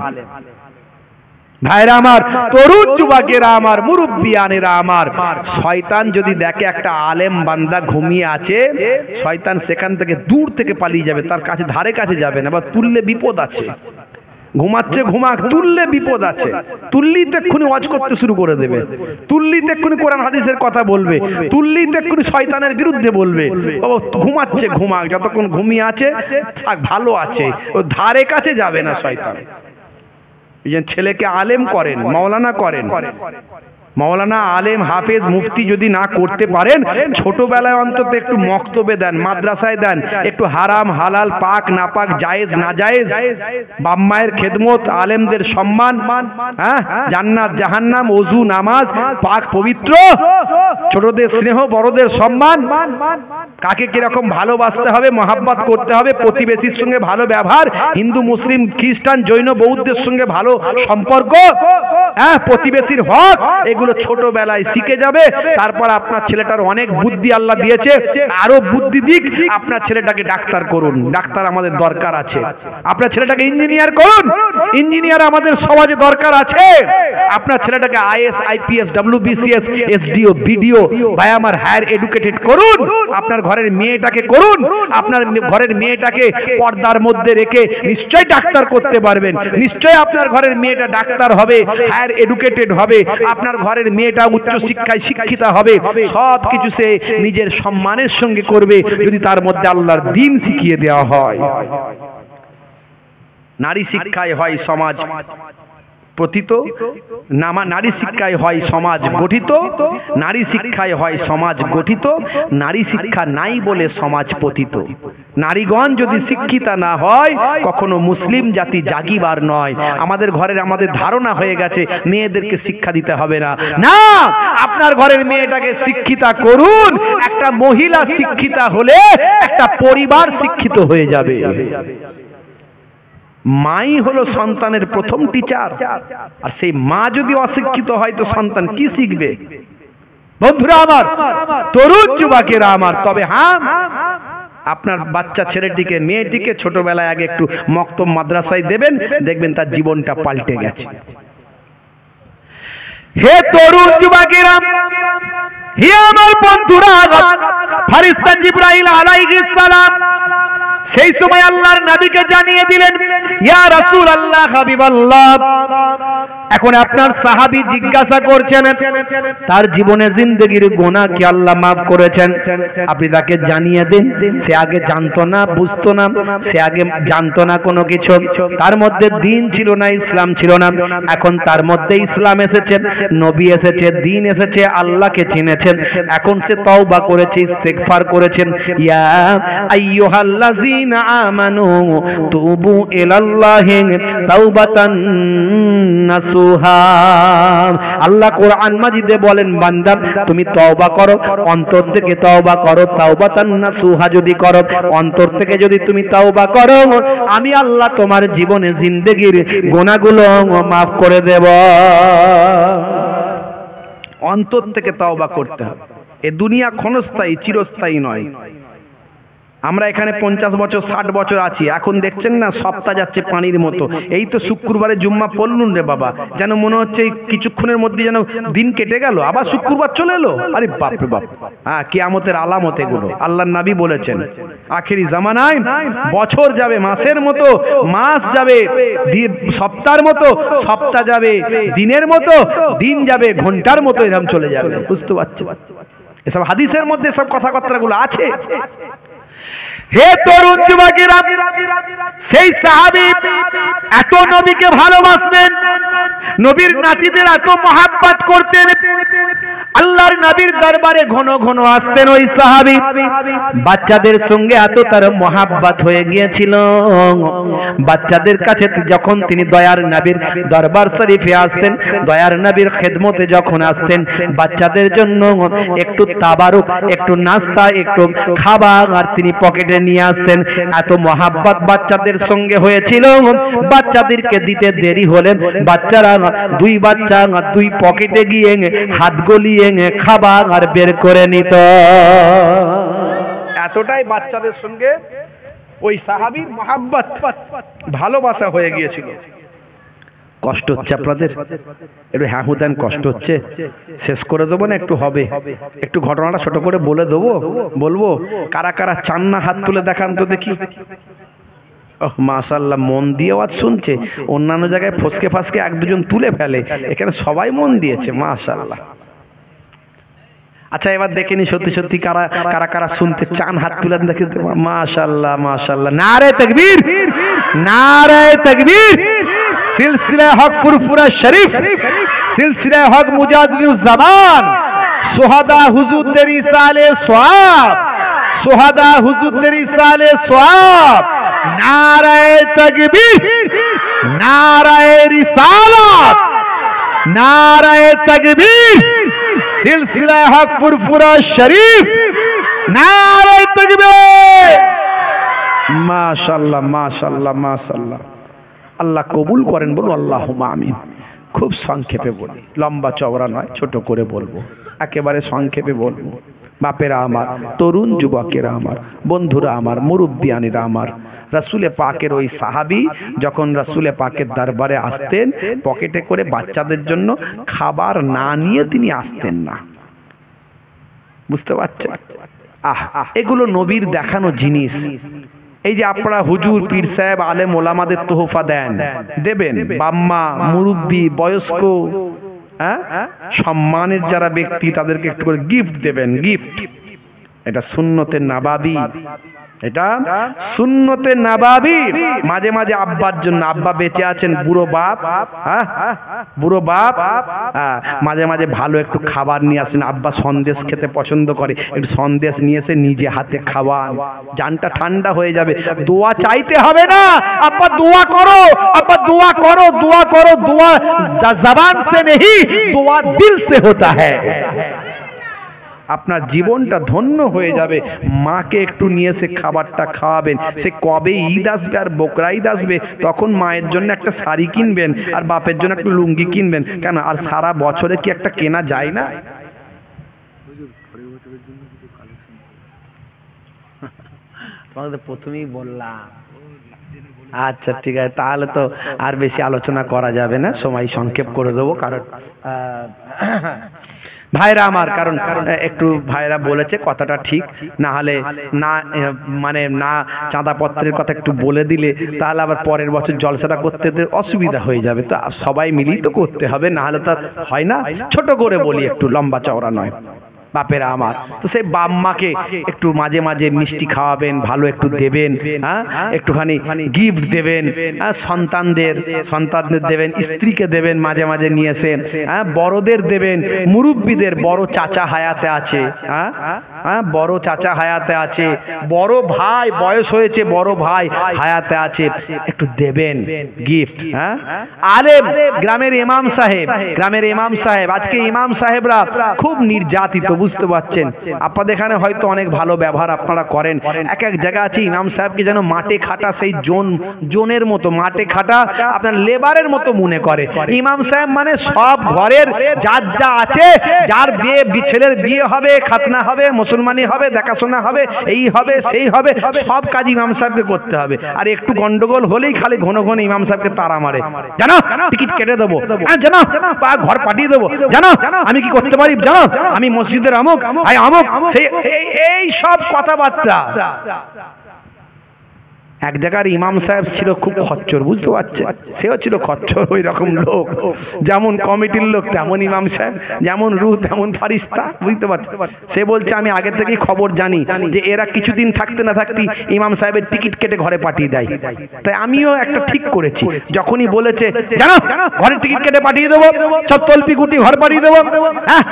ভাইরা আমার, তরুণ যুবকেরা আমার, মুরব্বিয়ানেরা আমার, শয়তান যদি দেখে একটা আলেম বান্দা ঘুমিয়ে আছে, শয়তান সেখান থেকে দূর থেকে পালিয়ে যাবে, তার কাছে ধারে কাছে যাবে না, বা তুললে বিপদ আছে। ঘুমাচ্ছে ঘুমাক, তুললে বিপদ আছে। তুললেই তো এক্ষুনি ওয়াজ করতে শুরু করে দেবে, তুললেই তো এক্ষুনি কোরআন হাদিসের কথা বলবে, তুললেই তো এক্ষুনি শয়তানের বিরুদ্ধে বলবে। ও ঘুমাচ্ছে ঘুমাক, যতক্ষণ ঘুমিয়ে আছে থাক, ভালো আছে, ও ধারে কাছে যাবে না শয়তান। এই যে ছেলেকে আলেম করেন, মাওলানা করেন, মাওলানা, আলেম, হাফেজ, মুফতি যদি না করতে পারেন, ছোটবেলায় অন্তত একটু মক্তবে দেন, মাদ্রাসায় দেন, একটু হারাম হালাল, পাক নাপাক, জায়েজ না জায়েজ, বাপ মায়ের খেদমত, আলেমদের সম্মান, হ্যাঁ, জান্নাত জাহান্নাম, ওযু নামাজ, পাক পবিত্র, ছোটদের স্নেহ, বড়দের সম্মান, কাকে কিরকম ভালোবাসতে হবে, মহাব্বত করতে হবে, প্রতিবেশীর সঙ্গে ভালো ব্যবহার, হিন্দু মুসলিম খ্রিস্টান জৈন বৌদ্ধের সঙ্গে ভালো সম্পর্ক, হ্যাঁ, প্রতিবেশীর হক, এগুলো ছোটবেলায় শিখে যাবে। তারপর আপনার ছেলেটার অনেক বুদ্ধি আল্লাহ দিয়েছে, আরো বুদ্ধি দিক, আপনার ছেলেটাকে ডাক্তার করুন, ডাক্তার আমাদের দরকার আছে। আপনার ছেলেটাকে ইঞ্জিনিয়ার করুন, ইঞ্জিনিয়ার আমাদের সমাজে দরকার আছে। আপনার ছেলেটাকে is, IPS, WBCS, SDO, BDO, ভাই আমার, হায়ার এডুকেটেড করুন। আপনার ঘরের মেয়েটাকে করুন, আপনার ঘরের মেয়েটাকে পর্দার মধ্যে রেখে নিশ্চয়ই ডাক্তার করতে পারবেন, নিশ্চয়ই আপনার ঘরের মেয়েটা ডাক্তার হবে, হায়ার এডুকেটেড হবে, আপনার ঘরের মেয়েটা উচ্চ শিক্ষায় শিক্ষিতা হবে, সব কিছু সে নিজের সম্মানের সঙ্গে করবে যদি তার মধ্যে আল্লাহর দ্বীন শিখিয়ে দেওয়া হয়। নারী শিক্ষায় হয় সমাজ পতিত, নারী শিক্ষায় হয় সমাজ গঠিত, নারী শিক্ষায় হয় সমাজ গঠিত, নারী শিক্ষা নাই বলে সমাজ পতিত। নারীগণ যদি শিক্ষিতা না হয় কখনো মুসলিম জাতি জাগিবার নয়। আমাদের ঘরের আমাদের ধারণা হয়ে গেছে মেয়েদেরকে শিক্ষা দিতে হবে না। না, আপনার ঘরের মেয়েটাকে শিক্ষিতা করুন। একটা মহিলা শিক্ষিতা হলে একটা পরিবার শিক্ষিত হয়ে যাবে। মাই হলো সন্তানের প্রথম টিচার, আর সেই মা যদি অশিক্ষিত হয় তো সন্তান কি শিখবে? বন্ধুরা আমার, তরুণ যুবকেরা আমার, তবে হ্যাঁ, আপনার বাচ্চা ছেলেটিকে মেয়েটিকে ছোটবেলায় আগে একটু মক্তব মাদ্রাসায় দেবেন, দেখবেন তার জীবনটা পাল্টে গেছে। হে তরুণ যুবকেরা, হে আমার বন্ধুরা, ফেরেশতা জিবরাইল আলাইহিস সালাম সেই সময় আল্লাহর নবীকে জানিয়ে দিলেন, ইয়া রাসূলুল্লাহ, হাবিবাল্লাহ, এখন আপনার সাহাবী জিজ্ঞাসা করছেন তার জীবনে জিন্দেগির গুনাহ কি আল্লাহ মাফ করেছেন, আপনি তাকে জানিয়ে দিন। সে আগে জানতো না, বুঝতো না, সে আগে জানতো না কোনো কিছু, তার মধ্যে দ্বীন ছিল না, ইসলাম ছিল না। এখন তার মধ্যে ইসলাম এসেছে, নবী এসেছে, দ্বীন এসেছে, আল্লাহকে চিনেছেন। এখন সে তওবা করেছে, ইস্তেগফার করেছেন। ইয়া আইয়ুহাল্লাযীনা আমানু তুবু ইলাল্লাহি তাওবাতান নাসুহা। আল্লাহ কোরআন মাজিদে বলেন, বান্দা তুমি তওবা করো, অন্তর থেকে তওবা করো। তাওবাতান নাসুহা যদি করো, অন্তর থেকে যদি তুমি তওবা করো, আমি আল্লাহ তোমার জীবনে জিন্দেগির গুনাহগুলো মাফ করে দেব। অন্তর থেকে তওবা করতে হবে। এ দুনিয়া ক্ষণস্থায়ী, চিরস্থায়ী নয়। আমরা এখানে 50 বছর 60 বছর আছি, এখন দেখছেন না সপ্তাহ যাচ্ছে পানির মতো। এই তো শুক্রবারে জুম্মা পড়লুন রে বাবা, যেন মনে হচ্ছে কিছুক্ষণের মধ্যে যেন দিন কেটে গেল, আবার শুক্রবার চলে এলো। আরে বাপ রে বাপ, হ্যাঁ, কিয়ামতের আলামত এগুলো। আল্লাহর নবী বলেছেন আখেরি জামানায় বছর যাবে মাসের মতো, মাস যাবে সপ্তাহের মতো, সপ্তাহ যাবে দিনের মতো, দিন যাবে ঘন্টার মতো, এরকম চলে যাবে। বুঝতে পারছো? এসব হাদিসের মধ্যে সব কথাবার্তাগুলো আছে। হে তরুণ যুবকেরা, সেই সাহাবী এত নবীকে ভালোবাসতেন, নবীর নাতিদের এত মহাব্বত করতেন, আল্লাহর নবীর দরবারে ঘন ঘন আসতেন। ওই সাহাবী বাচ্চাদের সঙ্গে এত তার মহাব্বত হয়ে গিয়েছিল, বাচ্চাদের কাছে যখন তিনি দয়ার নবীর দরবার শরীফে আসতেন, দয়ার নবীর খেদমতে যখন আসতেন, বাচ্চাদের জন্য একটু তাবারুক, একটু নাস্তা, একটু খাবার আর তিনি পকেটে নিয়ে আসতেন। এত মহাব্বত বাচ্চাদের সঙ্গে হয়েছিল, বাচ্চাদেরকে দিতে দেরি হলে বাচ্চারা দুই পকেটে গিয়ে হাত গলিয়ে খাবার আর বের করে নিত। এতটাই বাচ্চাদের সঙ্গে ওই সাহাবীর মহাব্বত, ভালোবাসা হয়ে গিয়েছিল। কষ্ট হচ্ছে আপনাদের? একটু হ্যাঁ হুদান কষ্ট হচ্ছে? শেষ করে দেবো না একটু হবে? একটু ঘটনাটা ছোট করে বলে দেবো, বলবো? কারা কারা চান না হাত তুলে দেখান তো দেখি। ওহ মাশাআল্লাহ, মন দিয়ে আওয়াজ শুনছে। অন্যান্য জায়গায় ফসকে ফাসকে এক দুজন তুলে ফেলে, এখানে সবাই মন দিয়েছে, মাশাআল্লাহ। আচ্ছা, এবার দেখে নি সত্যি সত্যি কারা কারা কারা শুনতে চান, হাত তুলে দেখে। মাশাআল্লাহ মাশাআল্লাহ, নারে তাকবীর, নারে তাকবীর। সিলসিলা হক ফুরফুরা শরীফ, সিলসিলা হক মুজাদ্দিদুজ জামান, সুহাদা হুজুরদের ইসালে সওয়াব, সুহাদা হুজুরদের ইসালে সওয়াব। নারে তাকবীর, নারে রিসালাত, নারে তাকবীর। সিলসিলা হক ফুরফুরা শরীফ, নারে তাকবীর। মাশাআল্লাহ মাশাআল্লাহ মাশাআল্লাহ। আল্লাহ কবুল করেন, বলুন আল্লাহুম্মা আমিন। খুব সংক্ষেপে বলি, লম্বা চওড়া নয়, ছোট করে বলবো, একেবারে সংক্ষেপে বলবো। বাপেরা আমার, তরুণ যুবকেরা আমার, বন্ধুরা আমার, মুরব্বিয়ানেরা আমার, রাসূলে পাকের ওই সাহাবী যখন রাসূলে পাকের দরবারে আসতেন, পকেটে করে বাচ্চাদের জন্য খাবার না নিয়ে তিনি আসতেন না। বুঝতে পারছেন? এগুলো নবীর দেখানো জিনিস। এই যে আপনারা হুজুর, পীর সাহেব, আলেম ওলামাদের তোহফা দেন, দেবেন, বাম্মা, মুরব্বী, বয়স্ক, সম্মানের যারা ব্যক্তি তাদেরকে একটু করে গিফট দেবেন, গিফট। এটা সুন্নতে নাবাবী, এটা সুন্নতে নবাবী। মাঝে মাঝে আব্বার জন্য, আব্বা বেঁচে আছেন, বুড়ো বাপ, বুড়ো বাপ, মাঝে মাঝে ভালো একটু খাবার নিয়ে আসেন। আব্বা সন্দেশ খেতে পছন্দ করে, একটু সন্দেশ নিয়ে এসে নিজে হাতে খাওয়ান, জানটা ঠান্ডা হয়ে যাবে। দোয়া চাইতে হবে না, আব্বা দোয়া করো, আব্বা দোয়া করো, দোয়া করো। দোয়া জবান সে নেহি, দোয়া দিল সে হোতা হ্যায়। আপনার জীবনটা ধন্য হয়ে যাবে। মাকে একটু নিয়ে সে খাবারটা খাওয়াবেন। সে কবে ঈদ আসবে আর বকরা ঈদ আসবে, তখন মায়ের জন্য একটা শাড়ি কিনবেন আর বাপের জন্য একটা লুঙ্গি কিনবেন। কেন, আর সারা বছরে কি একটা কেনা যায় না? তোমাদের প্রথমেই বললাম। আচ্ছা ঠিক আছে, তাহলে তো আর বেশি আলোচনা করা যাবে না, সময় সংক্ষেপ করে দেবো। কারণ ভাইরা আমার, কারণ একটু ভাইরা বলেছে কথাটা ঠিক, না হলে না মানে না চাঁদাপত্রের কথা একটু বলে দিলে তাহলে আবার পরের বছর জলসাটা করতে অসুবিধা হয়ে যাবে। তো সবাই মিলেই তো করতে হবে, না হলে তো হয় না। ছোট করে বলি, একটু লম্বা চওড়া নয়। বাপেরা আমার, তো সেই বাপ মাকে একটু মাঝে মাঝে মিষ্টি খাওয়াবেন, ভালো একটু দেবেন, হ্যাঁ একটুখানি গিফট দেবেন, হ্যাঁ সন্তানদের দেবেন, স্ত্রীকে দেবেন, মাঝে মাঝে নিয়ে এসে, হ্যাঁ বড়দের দেবেন, মুরব্বীদের, বড় চাচা হায়াতে আছে, হ্যাঁ হ্যাঁ বড় চাচা হায়াতে আছে, বড় ভাই বয়স হয়েছে, বড় ভাই হায়াতে আছে, একটু দেবেন গিফট। হ্যাঁ আলেম, গ্রামের ইমাম সাহেব, গ্রামের ইমাম সাহেব, আজকে ইমাম সাহেবরা খুব নির্যাতিত, বুঝতে পারছেন। আপনাদের এখানে হয়তো অনেক ভালো ব্যবহার আপনারা করেন, এক এক জায়গা আছে ইমাম সাহেবকে যেন মাঠে খাটা, সেই জোনের মতো মাঠে খাটা আপনার লেবারের মতো মনে করে। ইমাম সাহেব মানে সব ঘরের যার যা আছে, যার বিয়ে, ছেলের বিয়ে হবে, খাতনা হবে, মুসলমানি হবে, দেখাশোনা হবে, এই হবে সেই হবে, সব কাজ ইমাম সাহেবকে করতে হবে। আর একটু গন্ডগোল হলেই খালি ঘন ঘন ইমাম সাহেবকে তাড়া মারে, জানো টিকিট কেটে দেবো, জানো ঘর পাঠিয়ে দেবো, জানো আমি কি করতে পারি, জানো আমি মসজিদের আমুক আমুক, এই সব কথাবার্তা। এক জায়গার ইমাম সাহেব ছিল খুব খচ্চর, বুঝতে পারছেন, সেও ছিল খচ্চর, ওই রকম লোক, যেমন কমিটির লোক তেমন ইমাম সাহেব, যেমন রূহ তেমন ফারিস্তা, বুঝতে পারছেন। সে বলছে আমি আগে থেকেই খবর জানি যে এরা কিছুদিন থাকতে না থাকতেই ইমাম সাহেবের টিকিট কেটে ঘরে পাঠিয়ে দেয়, তাই আমিও একটা ঠিক করেছি, যখনই বলেছে জানো ঘরের টিকিট কেটে পাঠিয়ে দেবো, সব তল্পি গুটি ঘর পাঠিয়ে দেবো, হ্যাঁ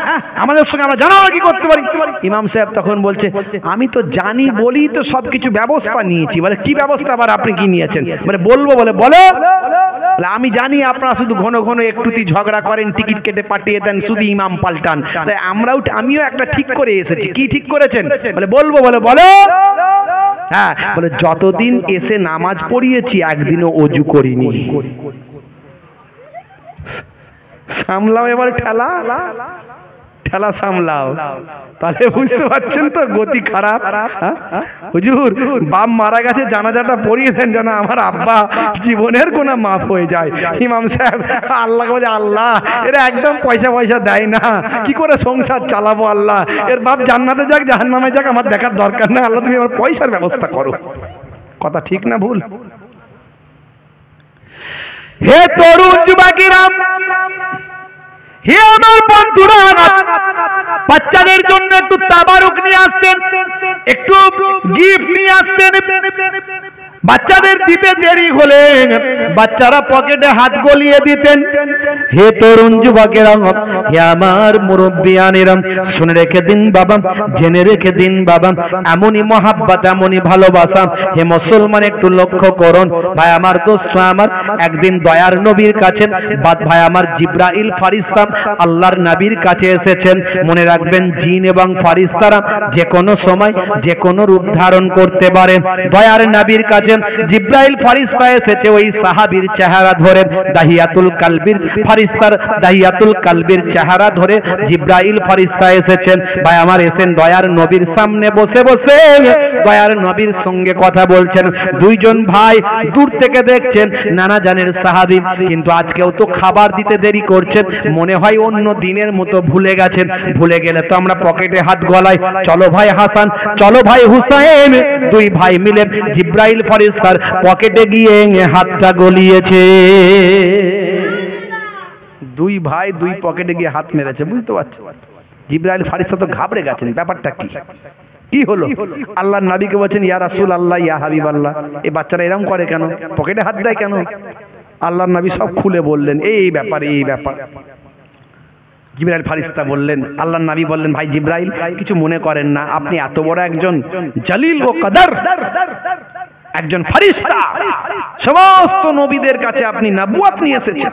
আমাদের সঙ্গে আমরা জানো কি করতে পারি। ইমাম সাহেব তখন বলছে আমি তো জানি বলি তো সবকিছু ব্যবস্থা নিয়েছি। বলে কি ব্যবস্থা, আবার আপনি কি নিয়েছেন? মানে বলবো, বলে বলো। আমি জানি আপনারা শুধু ঘন ঘন একটুতি ঝগড়া করেন, টিকিট কেটে পাঠিয়ে দেন, শুধু ইমাম পাল্টান, তাই আমিও একটা ঠিক করে এসেছি। কি ঠিক করেছেন? বলে বলবো, বলে বলো। হ্যাঁ বলে যতদিন এসে নামাজ পড়িয়েছি একদিনও অজু করিনি। সামলাও এবার ঠেলা, ঠেলা সামলাও, তাহলে বুঝতে পারছেন তো গতি খারাপ। হুজুর বাপ মারা গেছে, জানাজাটা পড়িয়ে দেন যেন আমার আব্বা জীবনের গোনা মাফ হয়ে যায়। ইমাম সাহেব আল্লাহকে বলে আল্লাহ এরা একদম পয়সা পয়সা দেয় না, কি করে সংসার চালাবো, আল্লাহ এর বাপ জান্নাতে যাক জাহান্নামে যাক আমার দেখার দরকার নেই, আল্লাহ তুমি আমার পয়সার ব্যবস্থা করো। কথা ঠিক না ভুল? হে তরুণ যুবকেরা, হে আমার বন্ধুরা, বাচ্চাদের জন্য একটু তাবারুক নিয়ে আসতেন, একটু গিফট নিয়ে আসতেন। বাচ্চাদের দিতে দেরি হলে বাচ্চারা পকেটে হাত গলিয়ে দিতেন। হে তরুণ যুবকেরা, হে আমার মুরব্বিয়ানেরা, শুনে রেখে দিন বাবা, জেনে রেখে দিন বাবা, এমনই মহাব্বত, এমনই ভালোবাসা। হে মুসলমান একটু লক্ষ্য করুন ভাই আমার, দোস্ত আমার, একদিন দয়ার নবীর কাছে ভাই আমার জিব্রাইল ফারিস্তা আল্লাহর নবীর কাছে এসেছেন। মনে রাখবেন জিন এবং ফারিস্তারা যে কোনো সময় যে কোনো রূপ ধারণ করতে পারে। দয়ার নবীর কাছে জিব্রাইল ফারিস্তা এসেছে ওই সাহাবীর চেহারা ধরে, দাহিয়াতুল কালবির ফারিস্তার দাহিয়াতুল কালবির চেহারা ধরে জিব্রাইল ফারিস্তা এসেছেন। ভাই আমার এসেন দয়ার নবীর সামনে বসে বসে দয়ার নবীর সঙ্গে কথা বলছেন। দুইজন ভাই দূর থেকে দেখছেন, নানা জানের সাহাবী, কিন্তু আজকেও তো খাবার দিতে দেরি করছেন, মনে হয় অন্য দিনের মতো ভুলে গেছেন। ভুলে গেলে তো আমরা পকেটে হাত গলাই, চলো ভাই হাসান, চলো ভাই হুসাইন, দুই ভাই মিলে জিব্রাইল ফারিস্তার পকেটে গিয়ে হাতটা গলিয়েছে। দুই ভাই দুই পকেটে গিয়ে হাত মেরেছে, বুঝতে পারছেন। জিব্রাইল ফারিস্তা তো ঘাবড়ে গেছেন, ব্যাপারটা কি? কি হলো? আল্লাহর নবীকে বলছেন ইয়া রাসূলুল্লাহ ইয়া হাবিবাল্লাহ, এই বাচ্চারা এরকম করে কেন, পকেটে হাত দেয় কেন? আল্লাহর নবী সব খুলে বললেন এই ব্যাপার এই ব্যাপার। জিবরাইল ফারিস্তা বললেন, আল্লাহর নবী বললেন ভাই জিবরাইল কিছু মনে করেন না, আপনি এত বড় একজন জলিল ও কদর একজন ফারিস্তা, সমস্ত নবীদের কাছে আপনি নবুয়ত নিয়ে এসেছেন,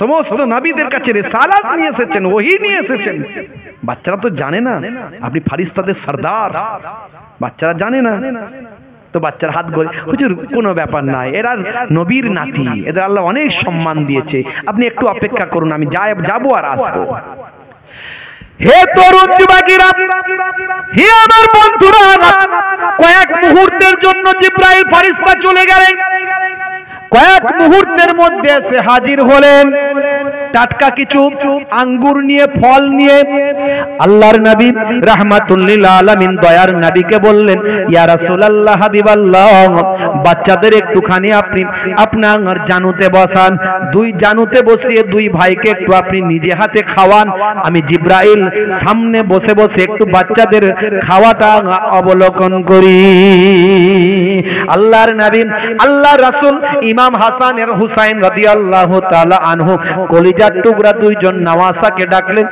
সমস্ত নবীদের কাছে রিসালাত নিয়ে এসেছেন, ওহী নিয়ে এসেছেন। বাচ্চারা তো জানে না আপনি ফারিস্তাদের সরদার, বাচ্চারা জানে না। তো বাচ্চার হাত গলে, হুজুর কোনো ব্যাপার নাই, এরা নবীর নাতি, এদের আল্লাহ অনেক সম্মান দিয়েছে, আপনি একটু অপেক্ষা করুন, আমি যাবো আর আসবো। হে তরুণ যুবকেরা, হে আমার বন্ধুরা, কয়েক মুহূর্তের জন্য জিবরাইল ফারিস্তা চলে গেলেন, কয়েক মুহূর্তের মধ্যে এসে হাজির হলেন টাটকা কিছু আঙ্গুর নিয়ে, ফল নিয়ে। আল্লাহর নবী রাহমাতুল লিল আলামিন দয়ার নবীকে বললেন ইয়া রাসূলুল্লাহ হাবিবাল্লাহ, বাচ্চাদের একটুখানি আপনি আপনার জানুতে বসান, দুই জানুতে বসিয়ে দুই ভাইকে একটু আপনি নিজে হাতে খাওয়ান, আমি জিবরাইল সামনে বসে বসে একটু বাচ্চাদের খাওয়াটা অবলোকন করি। আল্লাহর নবী আল্লাহর রাসূল ইমাম হাসান আর হুসাইন রাদিয়াল্লাহু তাআলা আনহু কলিজার টুকরা দুইজন নওয়াসাকে ডাকলেন,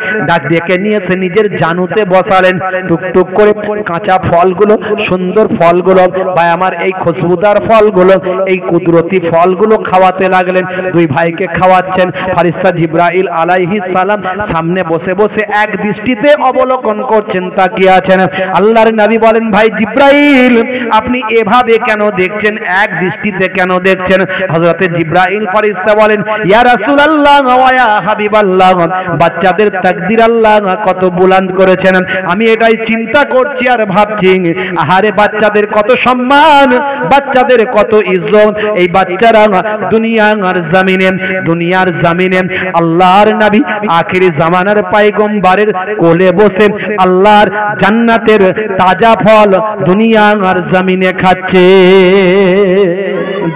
ডেকে নিয়ে এসে নিজের জানুতে বসালেন। টুকটুক করে কাঁচা ফলগুলো, সুন্দর ফলগুলো বা আমার এই খুশবুদার ফলগুলো, এই কুদরতি ফলগুলো খাওয়াতে লাগলেন। দুই ভাইকে খাওয়াচ্ছেন। ফারিস্তা জিবরাইল আলাইহিস সালাম সামনে বসে বসে এক দৃষ্টিতে অবলোকন করছেন, তাকিয়ে আছেন। আল্লাহর নবী বলেন ভাই জিবরাইল, আপনি এভাবে কেন দেখছেন, এক দৃষ্টিতে কেন দেখছেন? হযরতে জিবরাইল ফারিস্তা বলেন ইয়া রাসূলুল্লাহ ওয়া ইয়া হাবিবাল্লাহ, বাচ্চাদের তাকদীর আল্লাহ কত বুলন্দ করেছেন, আমি এটাই চিন্তা করছি আর ভাবছি, আহারে বাচ্চাদের কত সম্মান, বাচ্চাদের কত ইজ্জত। এই বাচ্চারা দুনিয়ার জমিনে আল্লাহর নবী আখিরি জামানার পয়গম্বরের কোলে বসে আল্লাহর জান্নাতের তাজা ফল দুনিয়ার জমিনে খাচ্ছে।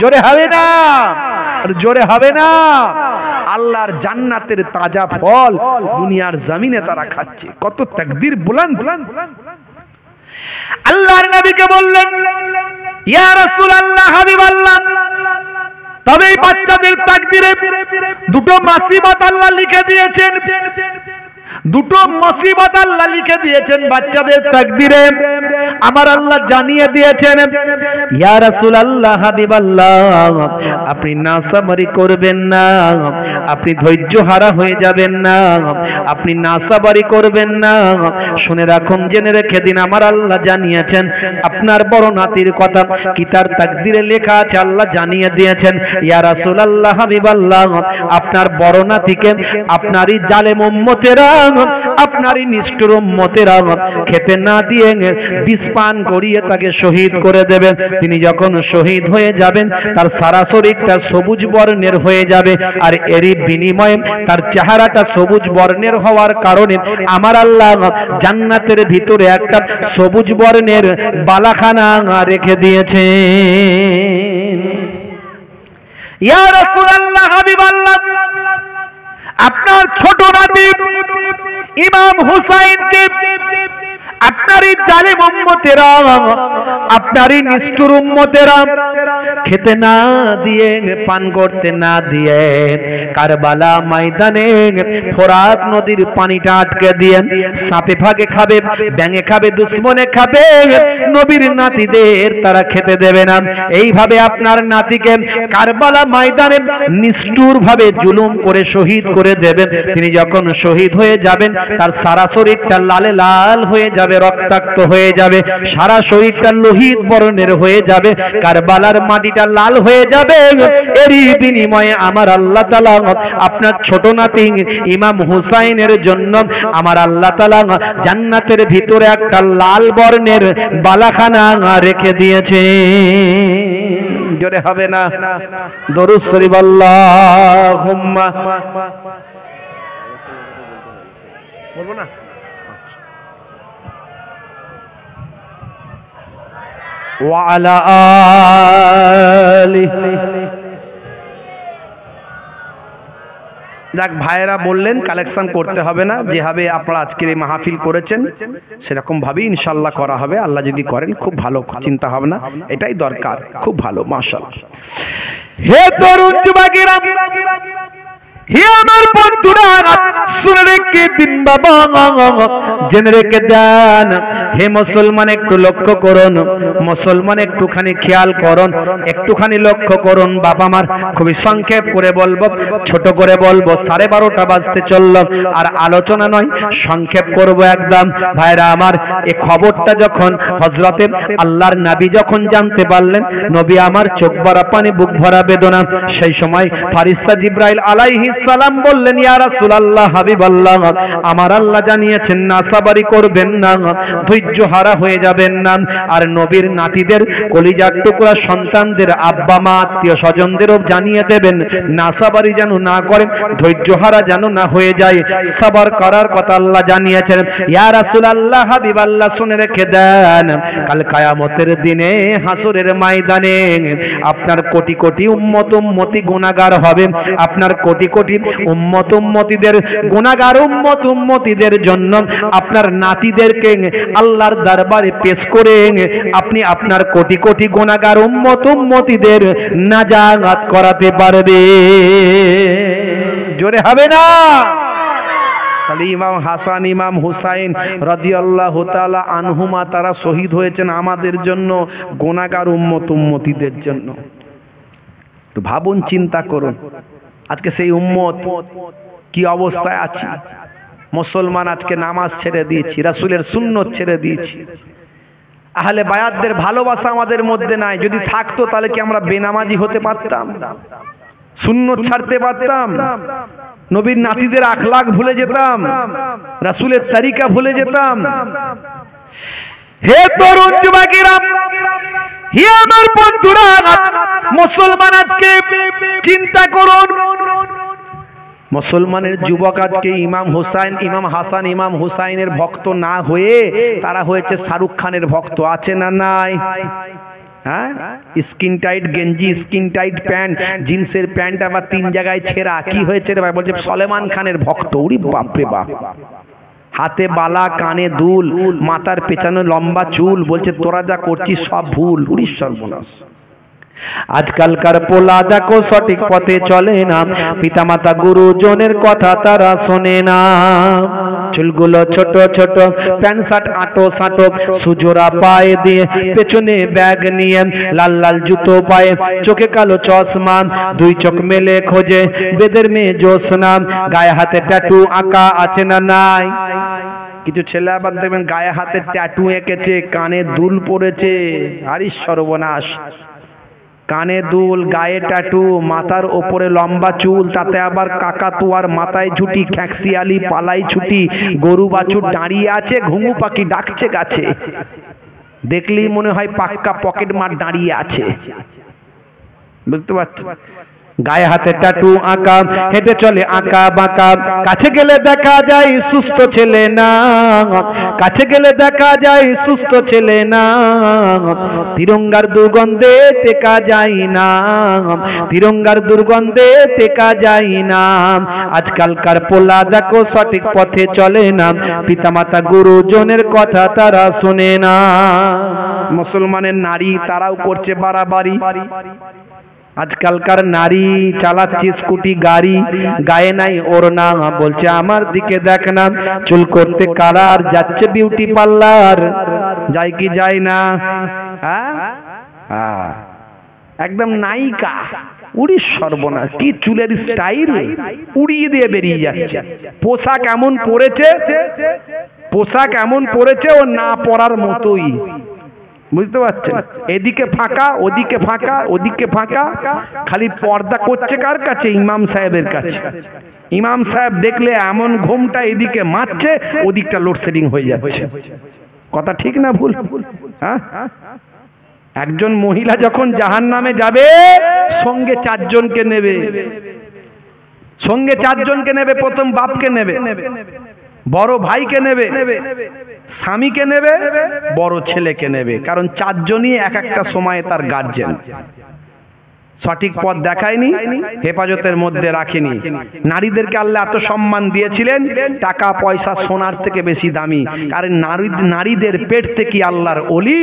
জোরে হবে না, জোরে হবে না। আল্লাহর জান্নাতের তাজা ফল দুনিয়ার জমিনে তারা খাচ্ছে, কত তাকদীর বুলন্দ। আল্লাহর নবীকে বললেন ইয়া রাসূলুল্লাহ হাবিবাল্লাহ, তবে এই বাচ্চাদের তাকদীরে দুটো মুসিবত আল্লাহ লিখে দিয়েছেন, দুটো মুসিবত আল্লাহ লিখে দিয়েছেন বাচ্চাদের তাকদীরে। আমার আল্লাহ জানিয়ে দিয়েছেন ইয়া রাসূলুল্লাহ হাবিবাল্লাহ, আপনি নাসাবারি করবেন না, আপনি ধৈর্য হারা হয়ে যাবেন না, আপনি নাসাবারি করবেন না। শুনে রাখুন, জেনে রেখে দিন, আমার আল্লাহ জানিয়েছেন আপনার বড় নাতির কথা কি তার তাকদীরে লেখা আছে, আল্লাহ জানিয়ে দিয়েছেন ইয়া রাসূলুল্লাহ হাবিবাল্লাহ, আপনার বড় নাতিকে আপনারই জালেম উম্মতেরা, আপনারই নিষ্ঠুর উম্মতেরা খেতে না দিয়ে বিষ পান করিয়ে তাকে শহীদ করে দেবেন। তিনি যখন শহীদ হয়ে যাবেন তার সারা শরীরটা সবুজ বর্ণের হয়ে যাবে, আর এরই বিনিময়ে তার চেহারাটা সবুজ বর্ণের হওয়ার কারণে আমার আল্লাহ জান্নাতের ভিতরে একটা সবুজ বর্ণের বালাখানা রেখে দিয়েছেন। ইয়া রাসূলুল্লাহ হাবিবাল্লাহ, আপনার ছোট নাতি ইমাম হুসাইনকে আপনারই জালেম উম্মতেরা, আপনারই নিষ্ঠুর উম্মতেরা খেতে না দিয়ে, পান করতে না দিয়ে কারবালা ময়দানে ফোরাত নদীর পানিটা আটকে দিয়ে সাপে ফাগে খাবে, ব্যাঙে খাবে, দুশ্মনে খাবে, নবীর নাতিদের তারা খেতে দেবে না। এইভাবে আপনার নাতিকে কারবালা ময়দানে নিষ্ঠুর ভাবে জুলুম করে শহীদ করে দেবেন। তিনি যখন শহীদ হয়ে যাবেন তার সারা শরীরটা লালে লাল হয়ে যাবে, রক্তাক্ত হয়ে যাবে, সারা শরীরটা লোহিত বর্ণের হয়ে যাবে, কারবালার মাটিটা লাল হয়ে যাবে। এরই বিনিময়ে আমার আল্লাহ তাআলা আপনার ছোট নাতি ইমাম হুসাইনের জন্য আমার আল্লাহ তাআলা জান্নাতের ভিতরে একটা লাল বর্ণের বালাখানা রেখে দিয়েছে। জোরে হবে না, দরুদ শরীফ আল্লাহুম্মা বলবো না, وعلى آله যাক, ভাইয়েরা বললেন কালেকশন করতে হবে না, যেভাবে আপনারা আজকের এই মাহফিল করেছেন সেরকম ভাবেই ইনশাআল্লাহ করা হবে। আল্লাহ যদি করেন, খুব ভালো চিন্তা ভাবনা, এটাই দরকার, খুব ভালো, মাশাআল্লাহ। হে তরুণ যুবকেরা, হে আমার বন্ধুরা, শুনে রেখে দিন বাবা, জেনে রেখে দেন। হে মুসলমান, একটু লক্ষ্য করুন, মুসলমান একটুখানি খেয়াল করুন, একটুখানি লক্ষ্য করুন। বাবা আমার খুবই সংক্ষেপ করে বলবো, ছোট করে বলবো, 12:30 বাজতে চললো, আর আলোচনা নয়, সংক্ষেপ করব একদম। ভাইরা আমার, এই খবরটা যখন হযরতে আল্লাহর নবী যখন জানতে পারলেন, নবী আমার চোখ ভরা পানি, বুক ভরা বেদনা। সেই সময় ফারিস্তা জিবরাইল আলাইহিস সালাম বললেন, ইয়া রাসূলুল্লাহ, হাবিবাল্লাহ, আমার আল্লাহ জানিয়েছেন নাসাবারি করবেন না, ধৈর্য হারা হয়ে যাবেন না। আর নবীর নাতিদের, কলিজার টুকরা সন্তানদের আব্বা মা আত্মীয় স্বজনদেরও জানিয়ে দেবেন নাসাবারি যেন না করেন, ধৈর্য হারা যেন না হয়ে যায়, সাবর করার কথা আল্লাহ জানিয়েছেন। ইয়া রাসূলুল্লাহ, হাবিবাল্লাহ, শুনে রেখে দেন, কাল কিয়ামতের দিনে হাসরের ময়দানে আপনার কোটি কোটি উম্মত উম্মতি গুনাহগার হবে। আপনার কোটি কোটি উম্মত উম্মতিদের গুনাহগার উম্মত উম্মতিদের জন্য আপনার নাতিদেরকে আল্লাহর দরবারে পেশ করে আপনি আপনার কোটি কোটি গুনাহগার উম্মত উম্মতিদের নাজাত করাতে পারবে। জোরে হবে না? তাহলে ইমাম হাসান, ইমাম হুসাইন রাদিয়াল্লাহু তাআলা আনহুমা, তারা শহীদ হয়েছেন আমাদের জন্য, গুনাহগার উম্মত উম্মতিদের জন্য। একটু ভাবুন, চিন্তা করুন, আজকে সেই উম্মত কি অবস্থায় আছে। মুসলমান আজকে নামাজ ছেড়ে দিয়েছি, রাসূলের সুন্নত ছেড়ে দিয়েছি, আহলে বায়াতদের ভালোবাসা আমাদের মধ্যে নাই। যদি থাকতো তাহলে কি আমরা বেনামাজি হতে পারতাম? সুন্নত ছাড়তে পারতাম? নবীর নাতিদের আখলাক ভুলে যেতাম? রাসূলের তরিকা ভুলে যেতাম? হে তরুণ যুবকেরা, হে আমার বন্ধুরা, মুসলমান আজকে চিন্তা করুন, মুসলমানের যুবক আজকে ইমাম হুসাইন, ইমাম হাসান, ইমাম হুসাইনের ভক্ত না হয়ে তারা হয়েছে শাহরুখ খানের ভক্ত। আছে না নাই? হ্যাঁ, স্কিন টাইট গেঞ্জি, স্কিন টাইট প্যান্ট, জিন্সের প্যান্ট আবার 3 জায়গায় ছেঁড়া, কি হয়েছে রে ভাই? বলছে সলেমান খানের ভক্ত। ওরে বাপ রে বাপ, হাতে বালা, কানে দুল, মাথার পেছনে লম্বা চুল, বলছে তোরা যা করছিস সব ভুল। উড়ি সর্বনাশ। আজকালকার পোলা দেখো সঠিক পথে চলে না, পিতামাতা গুরুজনের কথা তারা শোনে না। চুলগুলো ছোট ছোট, প্যান্ট শার্ট আটো সাটো, সুজোরা পায়ে দিয়ে, পেছনে ব্যাগ নিয়ে, লাল লাল জুতো পায়ে, চোখে কালো চশমা, 2 চোখ মেলে খোঁজে বেদের মেয়ে জোসনা, গায়ে হাতে ট্যাটু আঁকা আছে না নাই? কিছু ছেলে আবার দেখবেন গায়ে হাতে ট্যাটু এঁকেছে, কানে দুল পড়েছে। আরে সর্বনাশ, কানে দুল, গায়ে ট্যাটু, মাথার ওপরে লম্বা চুল, তাতে আবার কাকাতুয়ার মাথায় ঝুটি, খ্যাক্সিয়ালি পালাই ছুটি, গরু বাছুর দাঁড়িয়ে আছে, ঘুঘু পাখি ডাকছে গাছে, দেখলেই মনে হয় পাক্কা পকেট মার দাঁড়িয়ে আছে। বুঝতে পারছেন? গায়ে হাতে ট্যাটু আঁকা, হেঁটে চলে আঁকা বাঁকা, কাছে গেলে দেখা যায় সুস্থ ছেলে না, কাছে গেলে দেখা যায় সুস্থ ছেলে না, তিরঙ্গার দুর্গন্ধে টেকা যায় না, তিরঙ্গার দুর্গন্ধে টেকা যায় না। আজকালকার পোলা দেখো সঠিক পথে চলে না, পিতামাতা গুরুজনের কথা তারা শোনে না। মুসলমানের নারী, তারাও করছে বাড়াবাড়ি। আজকালকার নারী চালাচ্ছে স্কুটি গাড়ি, গায়ে নাই ওড়না, বলছে আমার দিকে দেখ না, চুল করতে কারা, আর যাচ্ছে বিউটি পার্লার। যায় কি যায় না? একদম নায়িকা। উড়ি সর্বনাশ, কি চুলের স্টাইল, উড়িয়ে দিয়ে বেরিয়ে যাচ্ছে। পোশাক এমন পরেছে, পোশাক এমন পরেছে ও না পরার মতোই। বুঝতে পারছেন? এদিকে ফাঁকা, ওদিকে ফাঁকা, ওদিকে ফাঁকা, খালি পর্দা করছে কার কাছে? ইমাম সাহেবের কাছে। ইমাম সাহেব দেখলে এমন ঘুমটা এদিকে মারছে, ওদিকটা লোডশেডিং হয়ে যাচ্ছে। কথা ঠিক না ভুল? হ্যাঁ, একজন মহিলা যখন জাহান্নামে যাবে, সঙ্গে 4 জনকে নেবে, সঙ্গে 4 জনকে নেবে। প্রথম বাপকে নেবে, বড় ভাইকে নেবে, স্বামীকে নেবে, বড় ছেলেকে নেবে, কারণ 4 জনই এক একটা সময়ে তার গার্জেন। সঠিক পথ দেখায়নি, হেফাজতের মধ্যে রাখেনি। নারীদেরকে আল্লাহ এত সম্মান দিয়েছিলেন, টাকা পয়সা সোনার থেকে বেশি দামি। কারণ নারীদের পেট থেকে আল্লাহর ওলি,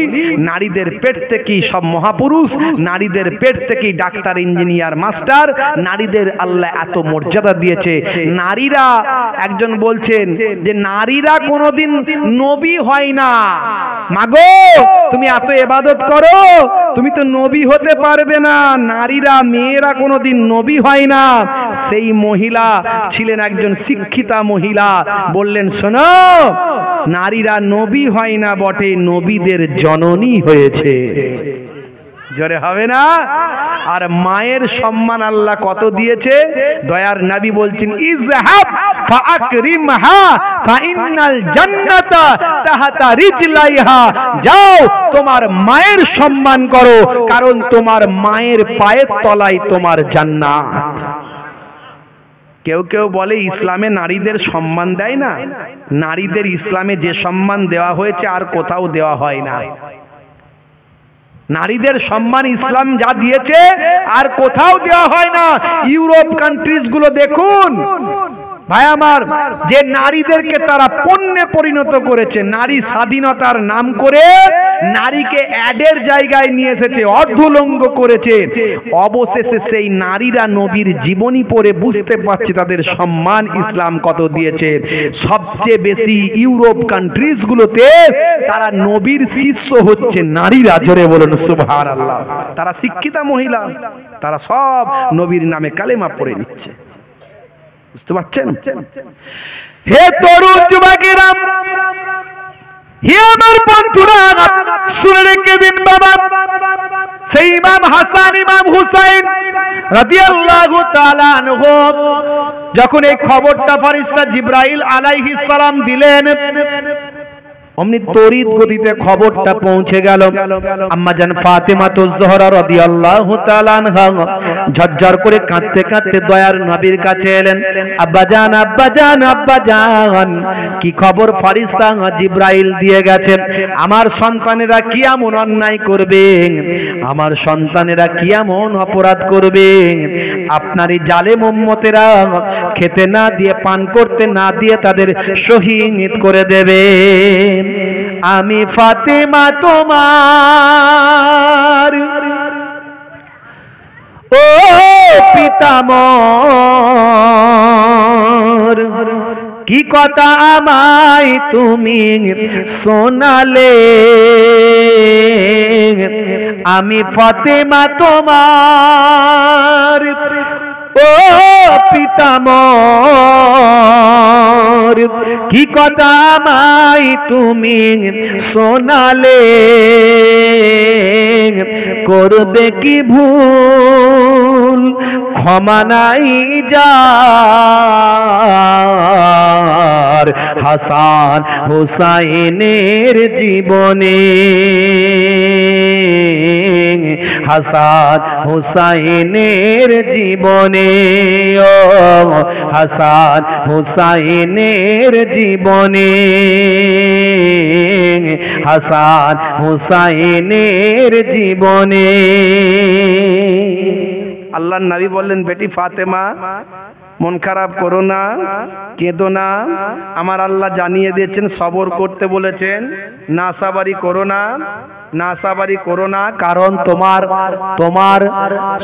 নারীদের পেট থেকে সব মহাপুরুষ, নারীদের পেট থেকে ডাক্তার, ইঞ্জিনিয়ার, মাস্টার, নারীদের আল্লাহ এত মর্যাদা দিয়েছে। নারীরা, একজন বলছেন যে নারীরা কোনোদিন নবী হয় না। মাগো, তুমি এত ইবাদত করো, তুমি তো নবী হতে পারবে না। নারীরা, মেয়েরা কোনোদিন নবী হয় না। সেই মহিলা ছিলেন একজন শিক্ষিতা মহিলা, বললেন শোনো, নারীরা নবী হয় না বটে, নবীদের জননী হয়েছে। জোরে হবে না? আর মায়ের সম্মান আল্লাহ কত দিয়েছে। দয়ার নবী বলছেন ইজহাব ফাআকরিমহা ফাইন্নাল জান্নাতা তাহতা রিজলাইহা, যাও তোমার মায়ের সম্মান করো, কারণ তোমার মায়ের পায়ের তলায় তোমার জান্নাত। কেউ কেউ বলে ইসলামে নারীদের সম্মান দেয় না। নারীদের ইসলামে যে সম্মান দেওয়া হয়েছে আর কোথাও দেওয়া হয় না। নারীদের সম্মান ইসলাম যা দিয়েছে আর কোথাও দেওয়া হয় না। ইউরোপ কান্ট্রিজ গুলো দেখুন ভাই আমার, যে নারীদেরকে তারা পণ্যে পরিণত করেছে, নারী স্বাধীনতার নাম করে নারীকে অ্যাডের জায়গায় নিয়ে এসেছে, অর্ধলঙ্গ করেছে। অবশেষে সেই নারীরা নবীর জীবনী পড়ে বুঝতে পারছে তাদের সম্মান ইসলাম কত দিয়েছে। সবচেয়ে বেশি ইউরোপ কান্ট্রিজ গুলোতে তারা নবীর শিষ্য হচ্ছে নারীরা। জোরে বলুন সুবহানাল্লাহ। তারা শিক্ষিতা মহিলা, তারা সব নবীর নামে কালেমা পড়ে নিচ্ছে। বুঝতে পারছেন? হে তরুণ যুবকেরা, হে আমার বন্ধুরা, শুনে রেখে দিন বাবা, সেই ইমাম হাসান, ইমাম হুসাইন রাদিয়াল্লাহু তাআলা আনহু যখন এই খবরটা ফেরেশতা জিবরাইল আলাইহিস সালাম দিলেন, অমনি তড়িৎ গতিতে খবরটা পৌঁছে গেল আম্মাজান ফাতেমাতুজ জোহরা রাদিয়াল্লাহু তাআলা আনহা ঝরঝর করে কাঁদতে কাঁদতে দয়ার নবীর কাছে এলেন। আব্বাজান, আব্বাজান, আব্বাজান, কি খবর ফেরেশতা জিবরাইল দিয়ে গেছেন? আমার সন্তানেরা কি এমন অন্যায় করবে, আমার সন্তানেরা কি এমন অপরাধ করবে, আপনার এই জালেম উম্মতেরা খেতে না দিয়ে, পান করতে না দিয়ে তাদের শহীদ করে দেবে। আমি ফাতেমা তোমার ও পিতামর, কি কথা আমায় তুমি শোনালে, আমি ফাতেমা তোমার ও পিতামর, কি কথা আমায় তুমি শোনালে, করবে কি ভুল ক্ষমা নাই যার, হাসান হুসাইনের জীবনে, হাসান হুসাইনের জীবনে, ও হাসান হুসাইনের জীবনে, হাসান হুসাইনের জীবনে। আল্লাহর নবী বললেন, বেটি ফাতেমা মন খারাপ করো না, কেঁদো না। আমার আল্লাহ জানিয়ে দিয়েছেন, সবর করতে বলেছেন, নাসাবারি করো না, নাসাবারি করো না, কারণ তোমার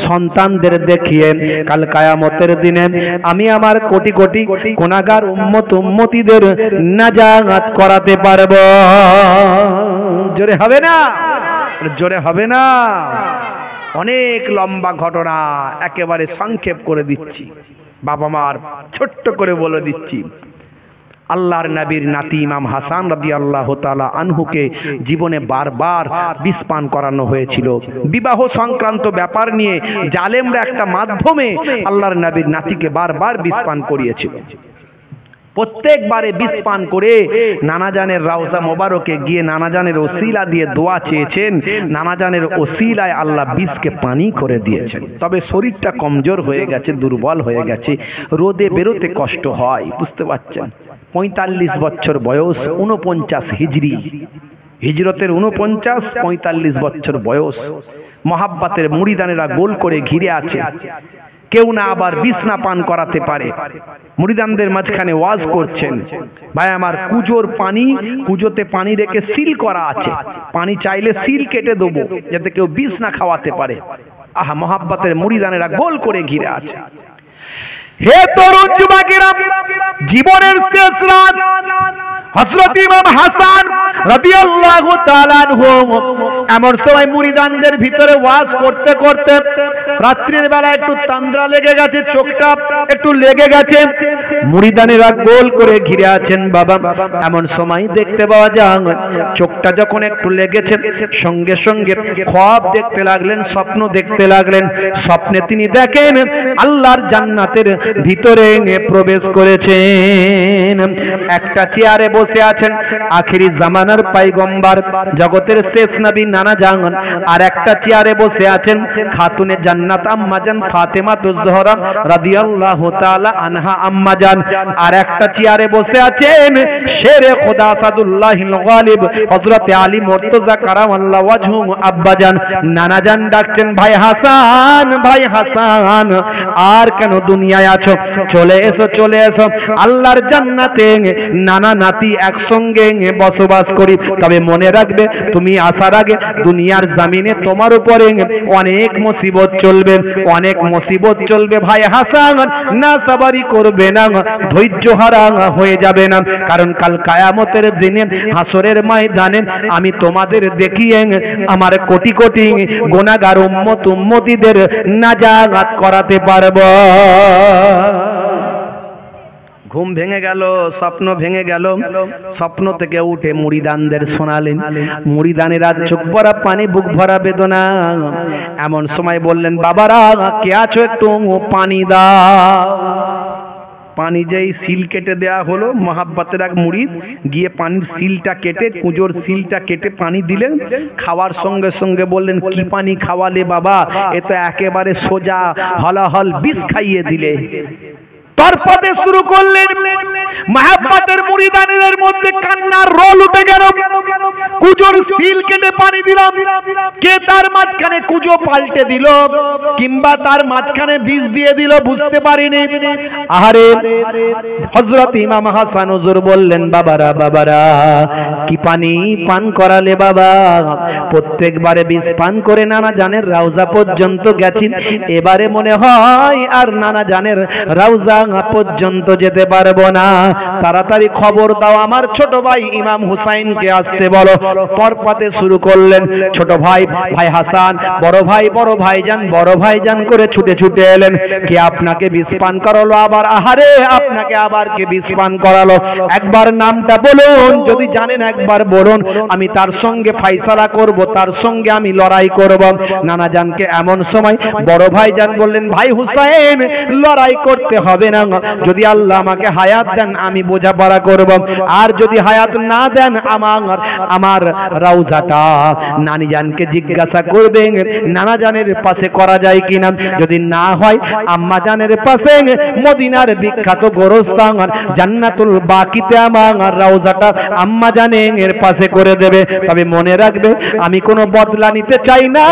সন্তানদের দেখিয়ে কাল কিয়ামতের দিনে আমি আমার কোটি কোটি গুনাহগার উম্মতিদের নাজাত করাতে পারবো। জোরে হবে না? জোরে হবে না? অনেক লম্বা ঘটনা, একেবারে সংক্ষেপ করে দিচ্ছি, বাবা মার ছোট্ট করে বলে দিচ্ছি। আল্লাহর নবীর নাতি ইমাম হাসান রাদিয়াল্লাহু তাআলা আনহুকে জীবনে বারবার বিষ পান করানো হয়েছিল। বিবাহ সংক্রান্ত ব্যাপার নিয়ে জালেমরা একটা মাধ্যমে আল্লাহর নবীর নাতিকে বারবার বিষ পান করিয়েছিল। প্রত্যেকবারে বিষ পান করে নানাজানের রওজা মোবারকে গিয়ে নানাজানের ওসিলা দিয়ে দোয়া চেয়েছেন। নানাজানের ওসিলায় আল্লাহ বিষকে পানি করে দিয়েছেন। তবে শরীরটা কমজোর হয়ে গেছে, দুর্বল হয়ে গেছে, রোদে বেরোতে কষ্ট হয়। বুঝতে পারছেন? 45 বছর বয়স, 49 হিজরি, হিজরতের 49, 45 বছর বয়স। মহাব্বতের মুরিদানেরা গোল করে ঘিরে আছে। কেউ না আবার বিছনা পান করাতে পারে। মুরিদানদের মাঝখানে ওয়াজ করছেন, ভাই আমার কুজোর পানি, কুজোতে পানি রেখে সিল করা আছে, পানি চাইলে সিল কেটে দেবো যাতে কেউ বিছনা খাওয়াতে পারে। আহা, মহাব্বতের মুরিদানেরা গোল করে ঘিরে আছে। হে তরুণ যুবকেরা, জীবনের শেষ রাত, হযরত ইমাম হাসান রাদিয়াল্লাহু তাআলা আনহু এমন সময় মুরিদানদের ভিতরে ওয়াজ করতে করতে রাত্রির বেলা একটু তান্দ্রা লেগে গেছে, চোখটা একটু লেগে গেছে, মুরিদানেরা গোল করে ঘিরে আছেন। বাবা, এমন সময় দেখতে পাওয়া যায় চোখটা যখন একটু লেগেছে, সঙ্গে সঙ্গে খ্বাব দেখতে লাগলেন, স্বপ্ন দেখতে লাগলেন। স্বপ্নে তিনি দেখেন আল্লাহর জান্নাতের ভিতরে প্রবেশ করেছেন। একটা চেয়ারে বসে আছেন আখিরি জামানার পয়গম্বর, জগতের শেষ নবী নানা জান। আর একটা চেয়ারে বসে আছেন খাতুনে জান্নাত আম্মা জান ফাতেমাতুজ জোহরা রাদিয়াল্লাহু তাআলা আনহা আম্মা জান। আর একটা চেয়ারে বসে আছেন শেরে খোদা আসাদুল্লাহিল গালিব হযরত আলী মুর্তজা কারামাল্লাহু ওয়াজহু আব্বা জান। নানা জান ডাকছেন, ভাই হাসান, ভাই হাসান, আর কেন দুনিয়ায় আছো? চলে এসো, চলে এসো, আল্লাহর জান্নাতে নানা নাতি একসঙ্গে বসবাস করি। তবে মনে রাখবে, তুমি আসার আগে দুনিয়ার জমিনে তোমার উপরে অনেক মুসিবত চলবে, অনেক মুসিবত চলবে। ভাই হাসান, না সাবারি করবে না, ধৈর্য হারা হয়ে যাবে না, কারণ কাল কিয়ামতের দিনে হাসরের ময়দানে আমি তোমাদের দেখিয়ে আমার কোটি কোটি গুনাহগার উম্মত উম্মতিদের নাজাত করাতে পারবো। ঘুম ভেঙে গেল, স্বপ্ন ভেঙে গেল। স্বপ্ন থেকে উঠে মুরিদানদের শোনালেন। মুরিদানেরা চোখ ভরা পানি, বুক ভরা বেদনা। এমন সময় বললেন, বাবারা কে আছো, একটু পানি দাও। পানি যেই সিল কেটে দেয়া হলো, মহাব্বতের এক মুরিদ গিয়ে পানির সিলটা কেটে, কুজোর সিলটা কেটে পানি দিলেন। খাওয়ার সঙ্গে সঙ্গে বললেন, কি পানি খাওয়ালে বাবা? এ তো একেবারে সোজা হলাহল বিষ খাইয়ে দিলে। তারপরে শুরু করলেন, মহাব্বতের মুরিদানের মধ্যে কান্নার রোল উঠে গেল। কুজোর সিল কেটে পানি দিলাম, কে তার মাঝখানে কুজো পাল্টে দিল কিংবা তার মাঝখানে বিষ দিয়ে দিল বুঝতে পারিনি। আরে হযরত ইমাম হাসান হুজুর বললেন, বাবারা বাবারা কি পানি পান করালে বাবা? প্রত্যেকবারে বিষ পান করে নানা জানের রওজা পর্যন্ত গেছি, এবারে মনে হয় আর নানা জানের রওজা পর্যন্ত যেতে পারবো না। তাড়াতাড়ি খবর দাও, আমার ছোট ভাই ইমাম হুসাইনকে আসতে বলো। পরপাতে শুরু করলেন, ছোট ভাই ভাই হাসান, বড় ভাইজান, বড় ভাইজান করে ছুটে ছুটে এলেন। কে আপনাকে বিষ পান করালো আবার? আহারে, আপনাকে আবার কে বিষ পান করালো? একবার নামটা বলুন, যদি জানেন একবার বলুন, আমি তার সঙ্গে ফাইসালা করব, তার সঙ্গে আমি লড়াই করব। নানা জানকে এমন সময় বড় ভাইজান বললেন, ভাই হুসাইন, লড়াই করতে হবে না, যদি আল্লাহ আমাকে হায়াত দেন আমি বোঝাপড়া করব, আর যদি হায়াত না দেন আমার রওজাটা নানি জানকে জিজ্ঞাসা করবেন নানা জানের পাশে করা যায় কিনা। যদি না হয় আম্মা জানের পাশে মদিনার বিখ্যাত গোরস্থান জান্নাতুল বাকিতে আমার রওজাটা আম্মা জানের পাশে করে দেবে। তবে মনে রাখবে, আমি কোনো বদলা নিতে চাই না,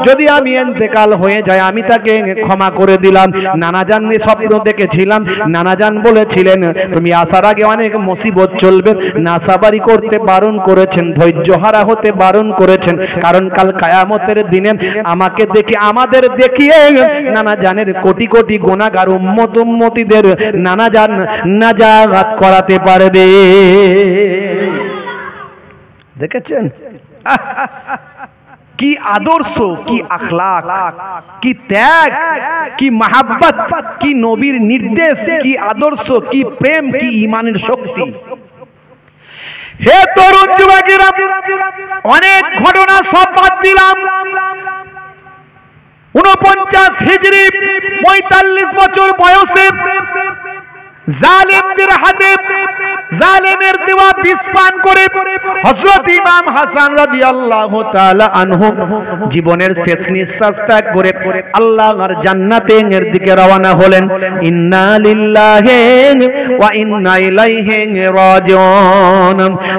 যদি আমি ইন্তেকাল হয়ে যায় আমি তাকে ক্ষমা করে দিলাম। নানা জান স্বপ্ন দেখেছিলাম, নানা জান বলেছিলেন তুমি আসার আগে অনেক মুসিবত চলবে, নাসাবারি করতে বারণ করেছেন, ধৈর্য হারা হতে বারণ করেছেন, কারণ কাল কিয়ামতের দিনে আমাকে দেখে, আমাদের দেখিয়ে নানা জানের কোটি কোটি গুনাহগার উম্মত উম্মতিদের নানা জান নাজাত করাতে পারবে। দেখেছেন কি আদর্শ, কি আখলাক, কি ত্যাগ, কি মাহাব্বত, কি নবীর নির্দেশ, কি আদর্শ, কি প্রেম, কি ঈমানের শক্তি। হে তরুণ যুবকেরা, অনেক ঘটনা সব বাদ দিলাম। 49 হিজরি 45 বছর বয়সে জালেমদের হাতে জালেমের দেওয়া বিষ পান করে হযরত ইমাম হাসান রাদিয়াল্লাহু তাআলা আনহু জীবনের শেষ নিঃশ্বাস ত্যাগ করে আল্লাহর জান্নাতের দিকে রওনা হলেন। ইন্না লিল্লাহি ওয়া ইন্না ইলাইহি রাজিউন।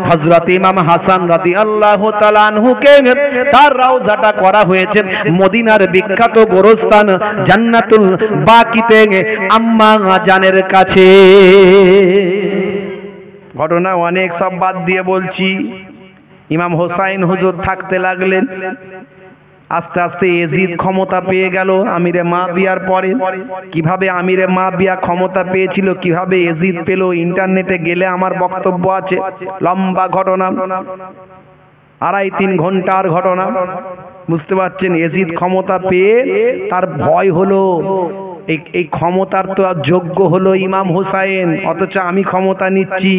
হযরত ইমাম হাসান রাদিয়াল্লাহু তাআলা আনহুকে তার রওজাটা করা হয়েছে মদিনার বিখ্যাত গোরস্থান জান্নাতুল বাকিতে আম্মা জানের কাছে। ঘটনা অনেক, সব বাদ দিয়ে বলছি। ইমাম হোসাইন হুজুর থাকতে লাগলেন। আস্তে আস্তে এজিদ ক্ষমতা পেয়ে গেল আমিরে মুআবিয়ার পরে। কিভাবে আমিরে মুআবিয়া ক্ষমতা পেয়েছিল, কিভাবে এজিদ পেল, ইন্টারনেটে গেলে আমার বক্তব্য আছে। লম্বা ঘটনা, 2.5-3 ঘন্টার ঘটনা। বুঝতে পারছেন, এজিদ ক্ষমতা পেয়ে তার ভয় হলো, এই ক্ষমতার তো যোগ্য হলো ইমাম হোসাইন, অথচ আমি ক্ষমতা নিচ্ছি,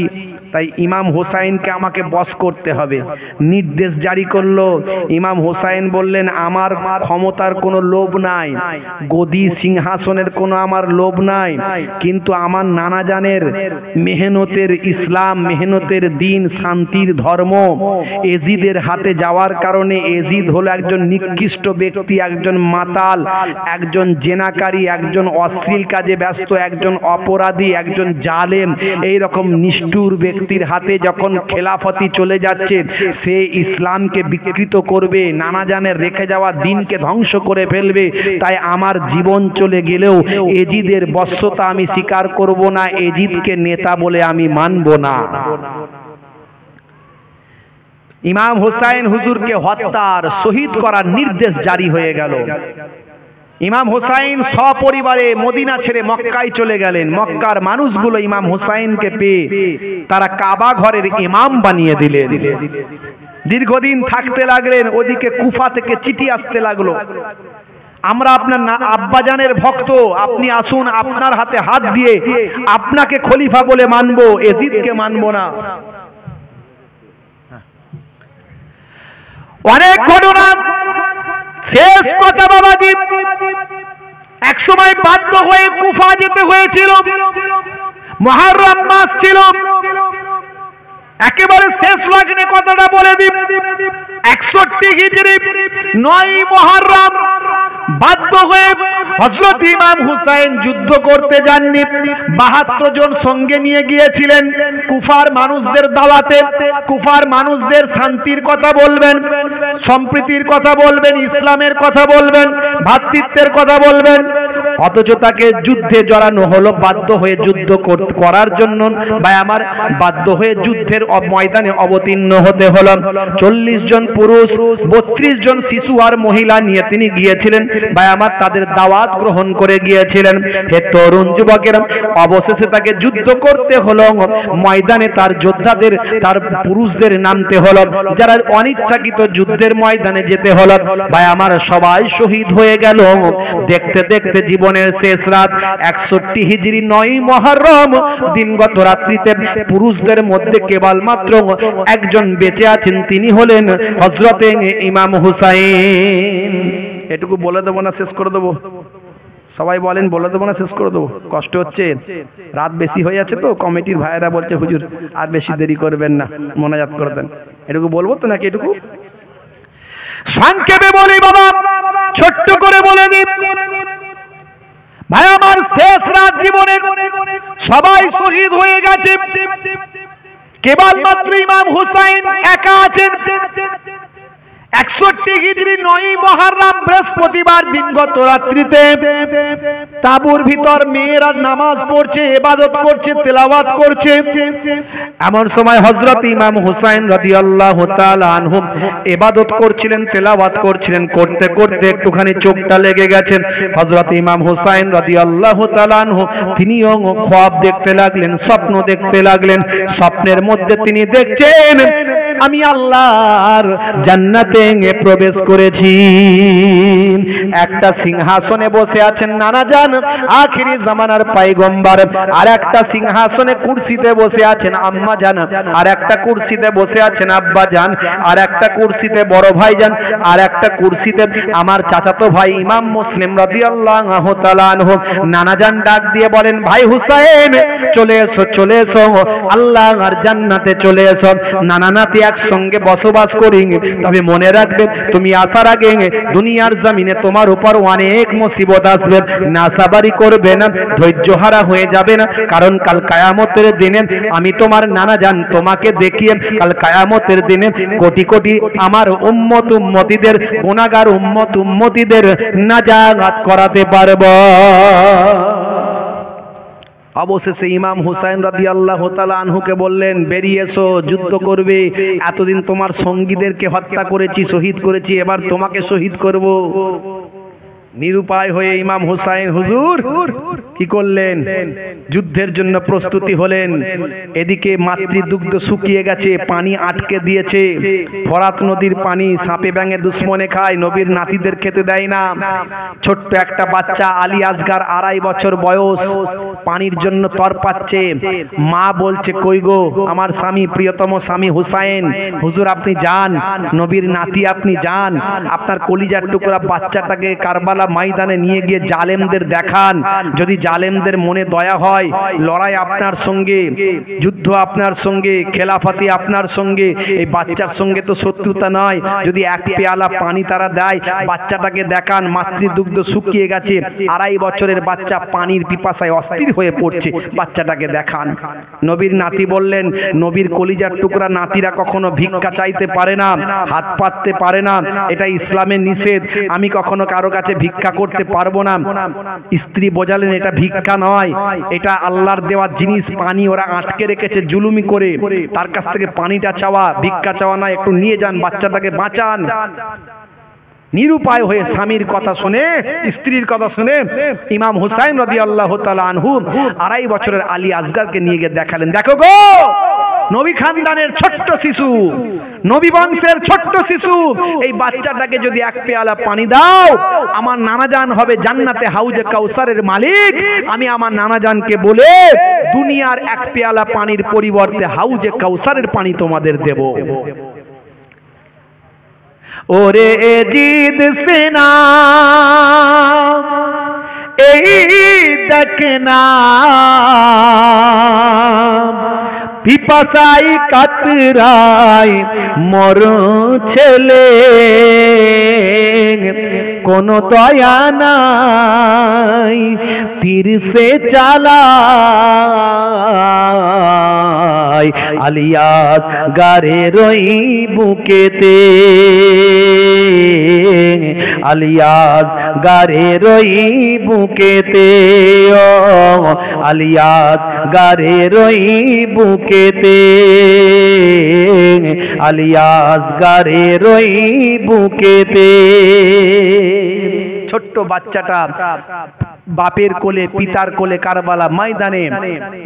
তাই ইমাম হোসাইনকে আমাকে বশ করতে হবে। নির্দেশ জারি করলো। ইমাম হোসাইন বললেন, আমার ক্ষমতার কোনো লোভ নাই, গদি সিংহাসনের কোনো আমার লোভ নাই, কিন্তু আমার নানা জানের মেহনতের ইসলাম, মেহনতের দিন, শান্তির ধর্ম এজিদের হাতে যাওয়ার কারণে এজিদ হলো একজন নিকৃষ্ট ব্যক্তি, একজন মাতাল, একজন জেনাকারী, একজন অশ্লীল কাজে ব্যস্ত, একজন অপরাধী, একজন জালেম। এই রকম নিষ্ঠুর ব্যক্তির হাতে যখন খেলাফতি চলে যাচ্ছে, সে ইসলামকে বিকৃত করবে, নানা জানের রেখে যাওয়া দিনকে ধ্বংস করে ফেলবে। তাই আমার জীবন চলে গেলেও এজিদের বশ্যতা আমি স্বীকার করব না, এজিদকে নেতা বলে আমি মানব না। ইমাম হোসাইন হুজুরকে হত্যার, শহীদ করার নির্দেশ জারি হয়ে গেল। ইমাম হোসাইন সপরিবারে মদিনা ছেড়ে মক্কায় চলে গেলেন। মক্কার মানুষগুলো ইমাম হোসাইনকে পেয়ে তারা কাবা ঘরের ইমাম বানিয়ে দিলেন। দীর্ঘদিন থাকতে লাগলেন। ওদিকে কুফা থেকে চিঠি আসতে লাগলো, আমরা আপনার আব্বাজানের ভক্ত, আপনি আসুন, আপনার হাতে হাত দিয়ে আপনাকে খলিফা বলে মানবো, এজিদকে মানবো না। অনেক ঘটনা। শেষ কথা বাবাজি, এক সময় বাধ্য হয়ে কুফা যেতে হয়েছিল। মুহররম মাস ছিল। একেবারে শেষ লগ্নে কথাটা বলে দিই, 61 হিজরি 9 মুহররম বাধ্য হয়ে হযরত ইমাম হুসাইন যুদ্ধ করতে যাননি। 72 জন সঙ্গে নিয়ে গিয়েছিলেন। কুফার মানুষদের দাওয়াতে, কুফার মানুষদের শান্তির কথা বলবেন, সম্প্রীতির কথা বলবেন, ইসলামের কথা বলবেন, ভ্রাতৃত্বের কথা বলবেন। অথচ তাকে যুদ্ধে জড়ানো হলো, বাধ্য হয়ে যুদ্ধ করার জন্য ভাই আমার বাধ্য হয়ে যুদ্ধের ময়দানে অবতীর্ণ হতে হলো। 40 জন পুরুষ, 32 জন শিশু আর মহিলা নিয়ে তিনি গিয়েছিলেন। ভাই আমার তাদের দাওয়াত গ্রহণ করে গিয়েছিলেন। হে তরুণ যুবকেরা, অবশেষে তাকে যুদ্ধ করতে হলো। ময়দানে তার যোদ্ধাদের, তার পুরুষদের নামতে হলো, যারা অনিচ্ছাকৃত যুদ্ধের ময়দানে যেতে হলো। ভাই আমার সবাই শহীদ হয়ে গেল। দেখতে দেখতে জীবনের শেষ রাত 61 হিজরি 9 মুহররম দিনগত রাত্রিতে পুরুষদের মধ্যে কেবলমাত্র একজন বেঁচে আছেন, তিনি হলেন হযরতে ইমাম হুসাইন। এটুকু বলে দেবো না শেষ করে দেবো? সবাই বলেন বলে দেবো না শেষ করে দেবো? কষ্ট হচ্ছে, রাত বেশি হয়ে যাচ্ছে তো। কমিটির ভাইয়েরা বলছে হুজুর আর বেশি দেরি করবেন না, মোনাজাত করে দেন। এটুকু বলবো তো নাকি? এটুকু সংক্ষেপে বলি বাবা, ছোট্ট করে বলে দিই ভাই আমার, শেষ রাত জীবনের সবাই শহীদ হয়ে গেছে, কেবলমাত্র ইমাম হুসাইন একা আছেন। 61 হিজরি 9 মুহররম বৃহস্পতিবার দিনগত রাত্রিতে তাঁবুর ভিতর মেয়েরা নামাজ পড়ছে, ইবাদত করছে, তেলাওয়াত করছে। এমন সময় হযরত ইমাম হুসাইন রাদিয়াল্লাহু তাআলা আনহু ইবাদত করছিলেন, তেলাওয়াত করছিলেন। করতে করতে একটুখানি চোখটা লেগে গেছেন। হযরত ইমাম হুসাইন রাদিয়াল্লাহু তাআলা আনহু তিনিও খ্বাব দেখতে লাগলেন, স্বপ্ন দেখতে লাগলেন। স্বপ্নের মধ্যে তিনি দেখছেন আমি আল্লাহর জান্নাতে প্রবেশ করেছি। একটা সিংহাসনে বসে আছেন নানা জান আখিরি জামানার পয়গম্বর, আর একটা সিংহাসনে কুরসিতে বসে আছেন আম্মা জান, আর একটা কুরসিতে বসে আছেন আব্বা জান, আর একটা কুরসিতে বড় ভাই জান, আর একটা কুরসিতে আমার চাচাতো ভাই ইমাম মুসলিম রাদিয়াল্লাহু তাআলা আনহু। নানা জান ডাক দিয়ে বলেন, ভাই হুসাইন চলে এসো, চলে এসো, আল্লাহর জান্নাতে চলে এসো। নানা নাতি একসঙ্গে বসবাস করি, তবে মনে রাখবে তুমি আসার আগে দুনিয়ার জমিনে তোমার উপর অনেক মুসিবত আসবে, নাসাবারি করবে না, ধৈর্যহারা হয়ে যাবে না, কারণ কাল কিয়ামতের দিনে আমি তোমার নানা জান তোমাকে দেখিয়ে কাল কিয়ামতের দিনে কোটি কোটি আমার উম্মত উম্মতিদের গুনাহগার উম্মত উম্মতিদের নাজাত করাতে পারব। অবশেষে ইমাম হুসাইন রাদিয়াল্লাহু তাআলা আনহুকে বললেন, বেরিয়ে এসো, যুদ্ধ করবে। এতদিন তোমার সঙ্গীদেরকে হত্যা করেছি, শহীদ করেছি, এবার তোমাকে শহীদ করব। নিরুপায় হয়ে ইমাম হুসাইন হুজুর কি করলেন? যুদ্ধের জন্য প্রস্তুতি হলেন। এদিকে মাতৃদুগ্ধ শুকিয়ে গেছে, পানি আটকে দিয়েছে, ফরাত নদীর পানি সাপে ব্যাঙে দুশ্মনে খায়, নবীর নাতিদের খেতে দেয় না। ছোট্ট একটা বাচ্চা আলী আসগার 2.5 বছর বয়স, পানির জন্য তরপাচ্ছে। মা বলছে, কই গো আমার স্বামী, প্রিয়তম স্বামী হুসাইন, হুজুর আপনি যান, নবীর নাতি আপনি যান, আপনার কলিজার টুকরা বাচ্চাটাকে কারবালা ময়দানে নিয়ে গিয়ে জালেমদের দেখান, যদি জালেমদের মনে দয়া হয়, লড়াই আপনার সঙ্গে, যুদ্ধ আপনার সঙ্গে, খেলাফতি আপনার সঙ্গে, এই বাচ্চার সঙ্গে তো শত্রুতা নয়, যদি এক পেয়ালা পানি তারা দেয়, বাচ্চাটাকে দেখান, মাতৃদুগ্ধ শুকিয়ে গেছে, 2.5 বছরের বাচ্চা পানির পিপাসায় অস্থির হয়ে পড়ছে, বাচ্চাটাকে দেখান। নবীর নাতি বললেন, নবীর কলিজার টুকরা নাতিরা কখনো ভিক্ষা চাইতে পারে না, হাত পাততে পারে না, এটা ইসলামের নিষেধ, আমি কখনো কারো কাছে ভিক্ষা করতে পারবো না। স্ত্রী বোঝালেন, এটা ভিক্ষা নয়, এটা আল্লাহর দেওয়া জিনিস, পানি ওরা আটকে রেখেছে জুলুমি করে, তার কাছ থেকে পানিটা চাওয়া, ভিক্ষা চাওয়া না, একটু নিয়ে যান, বাচ্চাটাকে বাঁচান। নিরুপায় হয়ে স্বামীর কথা শুনে, স্ত্রীর কথা শুনে ইমাম হুসাইন রাদিয়াল্লাহু তাআলা আনহু 2.5 বছরের আলী আসগারকে নিয়ে গিয়ে দেখালেন, দেখো গো নবী খানদানের ছোট্ট শিশু, নবী বংশের ছোট্ট শিশু, এই বাচ্চাটাকে যদি এক পেয়ালা পানি দাও, আমার নানাজান হবে জান্নাতে হাউজে কাউসারের মালিক। আমি আমার নানাজানকে বলে দুনিয়ার এক পেয়ালা পানির পরিবর্তে হাউজে কাউসারের পানি তোমাদের দেব। ওরে জিদ সেনা এই দেখনা, পিপাসাই কাতরাই মর ছেলে, কোনো দয়া নাই তীর সে চালাই, আলিয়াস গারে রই বুকেতে, আলিয়াস গারে রই বুকেতে, ও আলিয়াস গারে রই বুকেতে, আলিয়াস গারে রই বুকেতে। ছোট্ট বাচ্চাটা বাপের কোলে, পিতার কোলে কারবালা ময়দানে,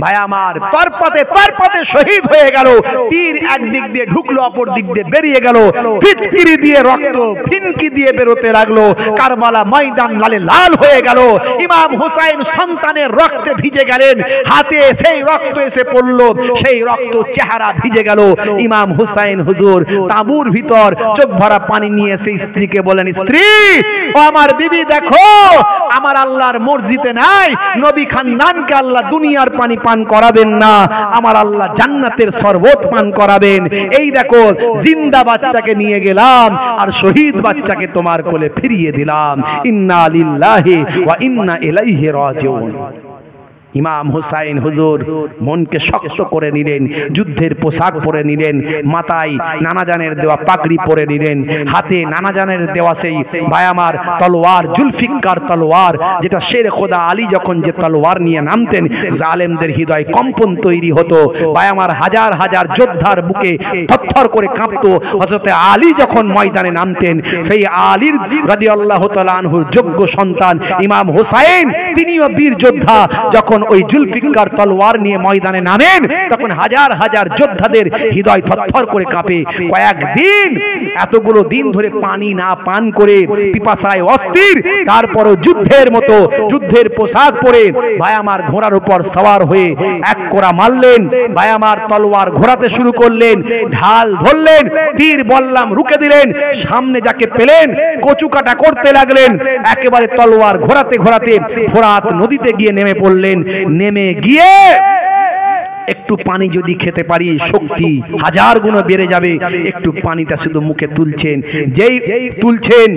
ভাই আমার তরপাতে শহীদ হয়ে গেল। তীর একদিক দিয়ে ঢুকলো, অপর দিক দিয়ে বেরিয়ে গেল, ফিচকিরি দিয়ে রক্ত ফিনকি দিয়ে বেরোতে লাগলো, কারবালা ময়দান লালে লাল হয়ে গেল। ইমাম হুসাইন সন্তানের রক্তে ভিজে গেলেন, হাতে সেই রক্ত এসে পড়লো, সেই রক্ত চেহারা ভিজে গেল। ইমাম হুসাইন হুজুর তাঁবুর ভিতর চোখ ভরা পানি নিয়ে সেই স্ত্রীকে বলেন, স্ত্রী ও আমার বিবি, দেখো আমার আল্লাহর মসজিদে নাই, নবী খানদানকে আল্লাহ দুনিয়ার পানি পান করাবেন না, আমার আল্লাহ জান্নাতের শরবত পান করাবেন। এই দেখো জিন্দা বাচ্চাকে নিয়ে গেলাম আর শহীদ বাচ্চাকে তোমার কোলে ফিরিয়ে দিলাম। ইন্না লিল্লাহি ওয়া ইন্না ইলাইহি রাজিউন। ইমাম হুসাইন হুজুর মনকে শক্ত করে নিলেন, যুদ্ধের পোশাক পরে নিলেন, মাথায় নানাজানের দেওয়া পাগড়ি পরে নিলেন, হাতে নানাজানের দেওয়া সেই ভায়ামার তলোয়ার, জুলফিকার তলোয়ার, যেটা শের খোদা আলী যখন যে তলোয়ার নিয়ে নামতেন জালেমদের হৃদয় কম্পন তৈরি হতো। ভায়ামার হাজার হাজার যোদ্ধার বুকে থরথর করে কাঁপতো। হযরতে আলী যখন ময়দানে নামতেন, সেই আলীর রাদিয়াল্লাহু তাআলা আনহুর যোগ্য সন্তান ইমাম হুসাইন, তিনিও বীর যোদ্ধা, যখন ওই জুলফিকার তলোয়ার নিয়ে ময়দানে নামেন তখন হাজার হাজার যোদ্ধাদের হৃদয় থরথর করে কাঁপে। কয়েকদিন এতগুলো দিন ধরে পানি না পান করে পিপাসায় অস্থির, তারপরও যুদ্ধের মতো যুদ্ধের পোশাক পরে ভাই আমার ঘোড়ার উপর সওয়ার হয়ে এক কোরা মারলেন। ভাই আমার তলোয়ার ঘোরাতে শুরু করলেন, ঢাল ধরলেন, তীর বললাম রুখে দিলেন, সামনে যাকে পেলেন কচু কাটা করতে লাগলেন। একেবারে তলোয়ার ঘোরাতে ঘোরাতে ফোরাত নদীতে গিয়ে নেমে পড়লেন। নেমে গিয়ে একটু পানি যদি খেতে পারি শক্তি হাজার গুণ বেড়ে যাবে। একটু পানিটা শুধু মুখে তুলছেন, যেই তুলছেন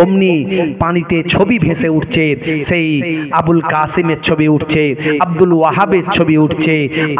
অমনি পানিতে ছবি ভেসে উঠছে। সেই আবুল কাসিমের ছবি উঠছে, আব্দুল ওয়াহাবের ছবি উঠছে।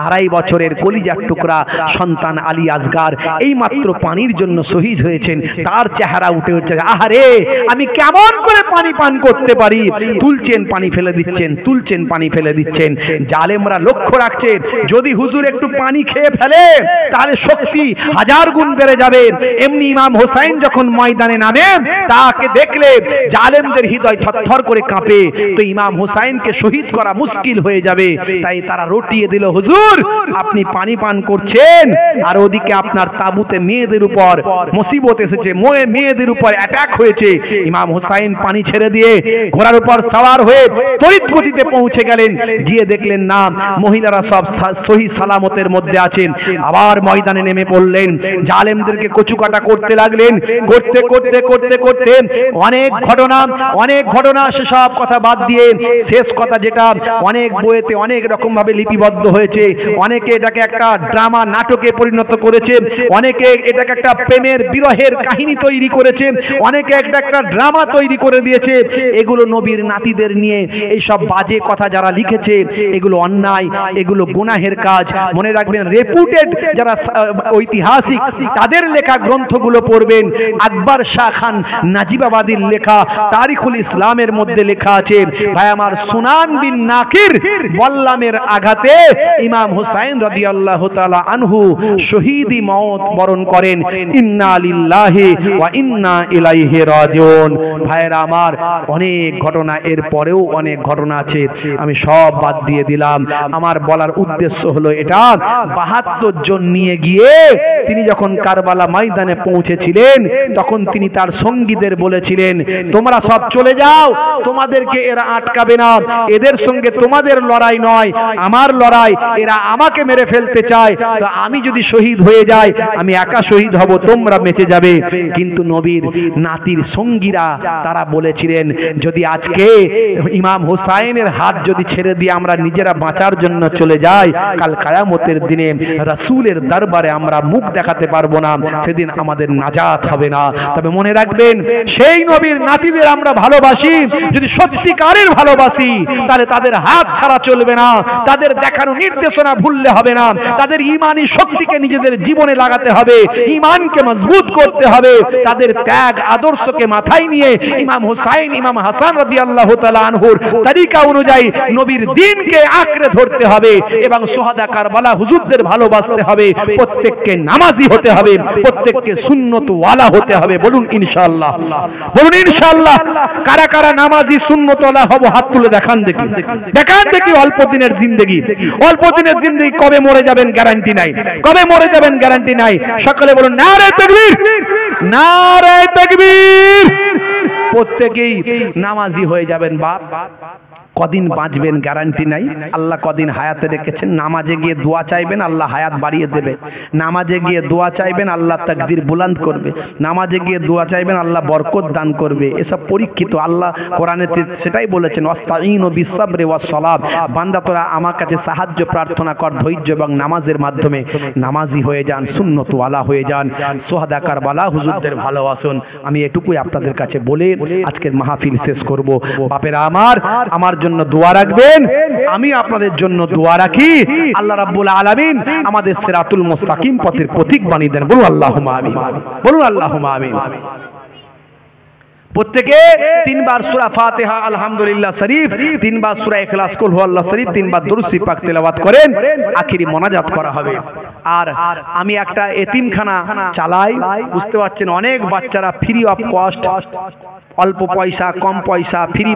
2.5 বছরের কলিজার টুকরা সন্তান আলী আসগার এই মাত্র পানির জন্য শহীদ হয়েছেন, তার চেহারা উঠে উঠছে। আহারে আমি কেমন করে পানি পান করতে পারি। তুলছেন পানি ফেলে দিচ্ছেন, তুলছেন পানি ফেলে দিচ্ছেন। জালেমরা লক্ষ্য রাখছে যদি হুজুর একটু পানি খেয়ে ফেলে তাহলে শক্তি হাজার গুণ বেড়ে যাবে। এমনি ইমাম হোসাইন যখন ময়দানে নামে তাকে দেখলে জালেমদের হৃদয় থরথর করে কাঁপে। তো ইমাম হোসাইনকে শহীদ করা মুশকিল হয়ে যাবে, তাই তারা রটিয়ে দিল হুজুর আপনি পানি পান করছেন আর ওদিকে আপনার তাবুতে মেয়েদের উপর মুসিবত এসেছে, মেয়েদের উপর অ্যাটাক হয়েছে। ইমাম হোসাইন পানি ছেড়ে দিয়ে ঘোড়ার উপর সওয়ার হয়ে তড়িৎ গতিতে পৌঁছে গেলেন। গিয়ে দেখলেন না, মহিলারা সব সহি সালামতের মধ্যে আছেন। আবার ময়দানে নেমে পড়লেন, জালেমদেরকে কচুকাটা করতে লাগলেন। করতে করতে করতে করতে অনেক ঘটনা সেসব কথা বাদ দিয়ে শেষ কথা যেটা অনেক বইয়েতে অনেক রকম ভাবে লিপিবদ্ধ হয়েছে, অনেকে এটাকে একটা ড্রামা নাটকে পরিণত করেছে, অনেকে এটাকে একটা প্রেমের বিরহের কাহিনী তৈরি করেছে, অনেকে একটা ড্রামা তৈরি করে দিয়েছে। এগুলো নবীর নাতিদের নিয়ে এই সব বাজে কথা যারা লিখেছে এগুলো অন্যায়, এগুলো গুনাহের কাজ। মনে রাখবেন রেপুটেড যারা ঐতিহাসিক তাদের লেখা গ্রন্থগুলো পড়বেন। আকবর শাহ খান নাজিবাবাদীর লেখা তারিখুল ইসলামের মধ্যে লেখা আছে ভাই আমার সুনান বিন নাকির বল্লামের আঘাতে ইমাম হুসাইন রাদিয়াল্লাহু তাআলা আনহু শহীদি মওত বরণ করেন। ইন্না লিল্লাহি ওয়া ইন্না ইলাইহি রাজিউন। ভাইরা আমার অনেক ঘটনা, এর পরেও অনেক ঘটনা আছে, আমি সব বাদ দিয়ে দিলাম। আমার বলার উদ্দেশ্য হলো এটা 72 জন নিয়ে গিয়ে তিনি যখন কারবালা ময়দানে পৌঁছেছিলেন তখন তিনি তার সঙ্গীদের বলেছিলেন তোমরা সব চলে যাও, তোমাদেরকে এরা আটকাবে না, এদের সঙ্গে তোমাদের লড়াই নয় আমার লড়াই, এরা আমাকে মেরে ফেলতে চায়, তো আমি যদি শহীদ হয়ে যাই আমি একা শহীদ হব, তোমরা বেঁচে যাবে। কিন্তু নবীর নাতির সঙ্গীরা তারা বলেছিলেন যদি আজকে ইমাম হুসাইনের হাত যদি ছেড়ে দিয়ে আমরা নিজেরা বাঁচার জন্য চলে যাই, কাল কিয়ামতের দিনে রাসূলের দরবারে আমরা মুখ দেখাতে পারবো না, সেদিন আমাদের নাজাত হবে না। তবে মনে রাখবেন সেই নবীর নাতিদের আমরা ভালোবাসি, যদি সত্যিকারের ভালোবাসি তাহলে তাদের হাত ছাড়া চলবে না, তাদের দেখানো নির্দেশনা ভুললে হবে না, তাদের ঈমানি শক্তিকে নিজেদের জীবনে লাগাতে হবে, ঈমানকে মজবুত করতে হবে, তাদের ত্যাগ আদর্শকে মাথায় নিয়ে ইমাম হুসাইন ইমাম হাসান রাদিয়াল্লাহু তাআলা আনহুর তরিকা অনুযায়ী নবীর দ্বীনকে আঁকড়ে ধরতে হবে এবং সুহাদা কারবালা হুজুরদের ভালোবাসতে হবে। প্রত্যেককে নামাজি হতে হবে, প্রত্যেককে সুন্নত ওয়ালা হতে হবে। বলুন ইনশাআল্লাহ, বলুন ইনশাআল্লাহ। কারা কারা নামাজি সুন্নত ওয়ালা হব হাত তুলে দেখান দেখি, দেখান দেখি। অল্প দিনের জিন্দেগি, অল্প দিনের জিন্দেগি, কবে মরে যাবেন গ্যারান্টি নাই, কবে মরে যাবেন গ্যারান্টি নাই। সকলে বলুন নারে তাকবীর, নারে তাকবীর। প্রত্যেকেই নামাজি হয়ে যাবেন বাপ। কদিন বাঁচবেন গ্যারান্টি নাই, আল্লাহ কদিন হায়াতে রেখেছেন। নামাজে গিয়ে দোয়া চাইবেন আল্লাহ হায়াত বাড়িয়ে দেবে, নামাজে গিয়ে দোয়া চাইবেন আল্লাহ তাকদীর বুলন্দ করবে, নামাজে গিয়ে দোয়া চাইবেন আল্লাহ বরকত দান করবে। এসব পরীক্ষিত, আল্লাহ কোরআনেতে সেটাই বলেছেন ওয়াস্তাঈনু বিসসাবরি ওয়াস সালাত, বান্দা তোরা আমার কাছে সাহায্য প্রার্থনা কর ধৈর্য এবং নামাজের মাধ্যমে। নামাজি হয়ে যান, সুন্নত ওয়ালা হয়ে যান, সুহাদা কারবালা হুজুরদের ভালোবাসুন। আমি এটুকুই আপনাদের কাছে বলে আজকের মাহফিল শেষ করব। বাপেরা আমার জন্য দোয়া রাখবেন, আমি আপনাদের জন্য দোয়া রাখি। আল্লাহ রাব্বুল আলামিন আমাদের সিরাতুল মুস্তাকিম পথের পথিক বানিয়ে দেন। বলুন আল্লাহুম্মা আমিন, বলুন আল্লাহুম্মা আমিন। প্রত্যেকে 3 বার সূরা ফাতিহা আলহামদুলিল্লাহ শরীফ, 3 বার সূরা ইখলাস কুল হুয়াল্লাহ শরীফ, 3 বার দুরূদ শরীফ পাক তেলাওয়াত করেন, আখিরি মোনাজাত করা হবে। আর আমি একটা এতিমখানা চালাই, বুঝতে পারছেন অনেক বাচ্চারা ফ্রি অফ কস্ট, অল্প পয়সা কম পয়সা ফ্রি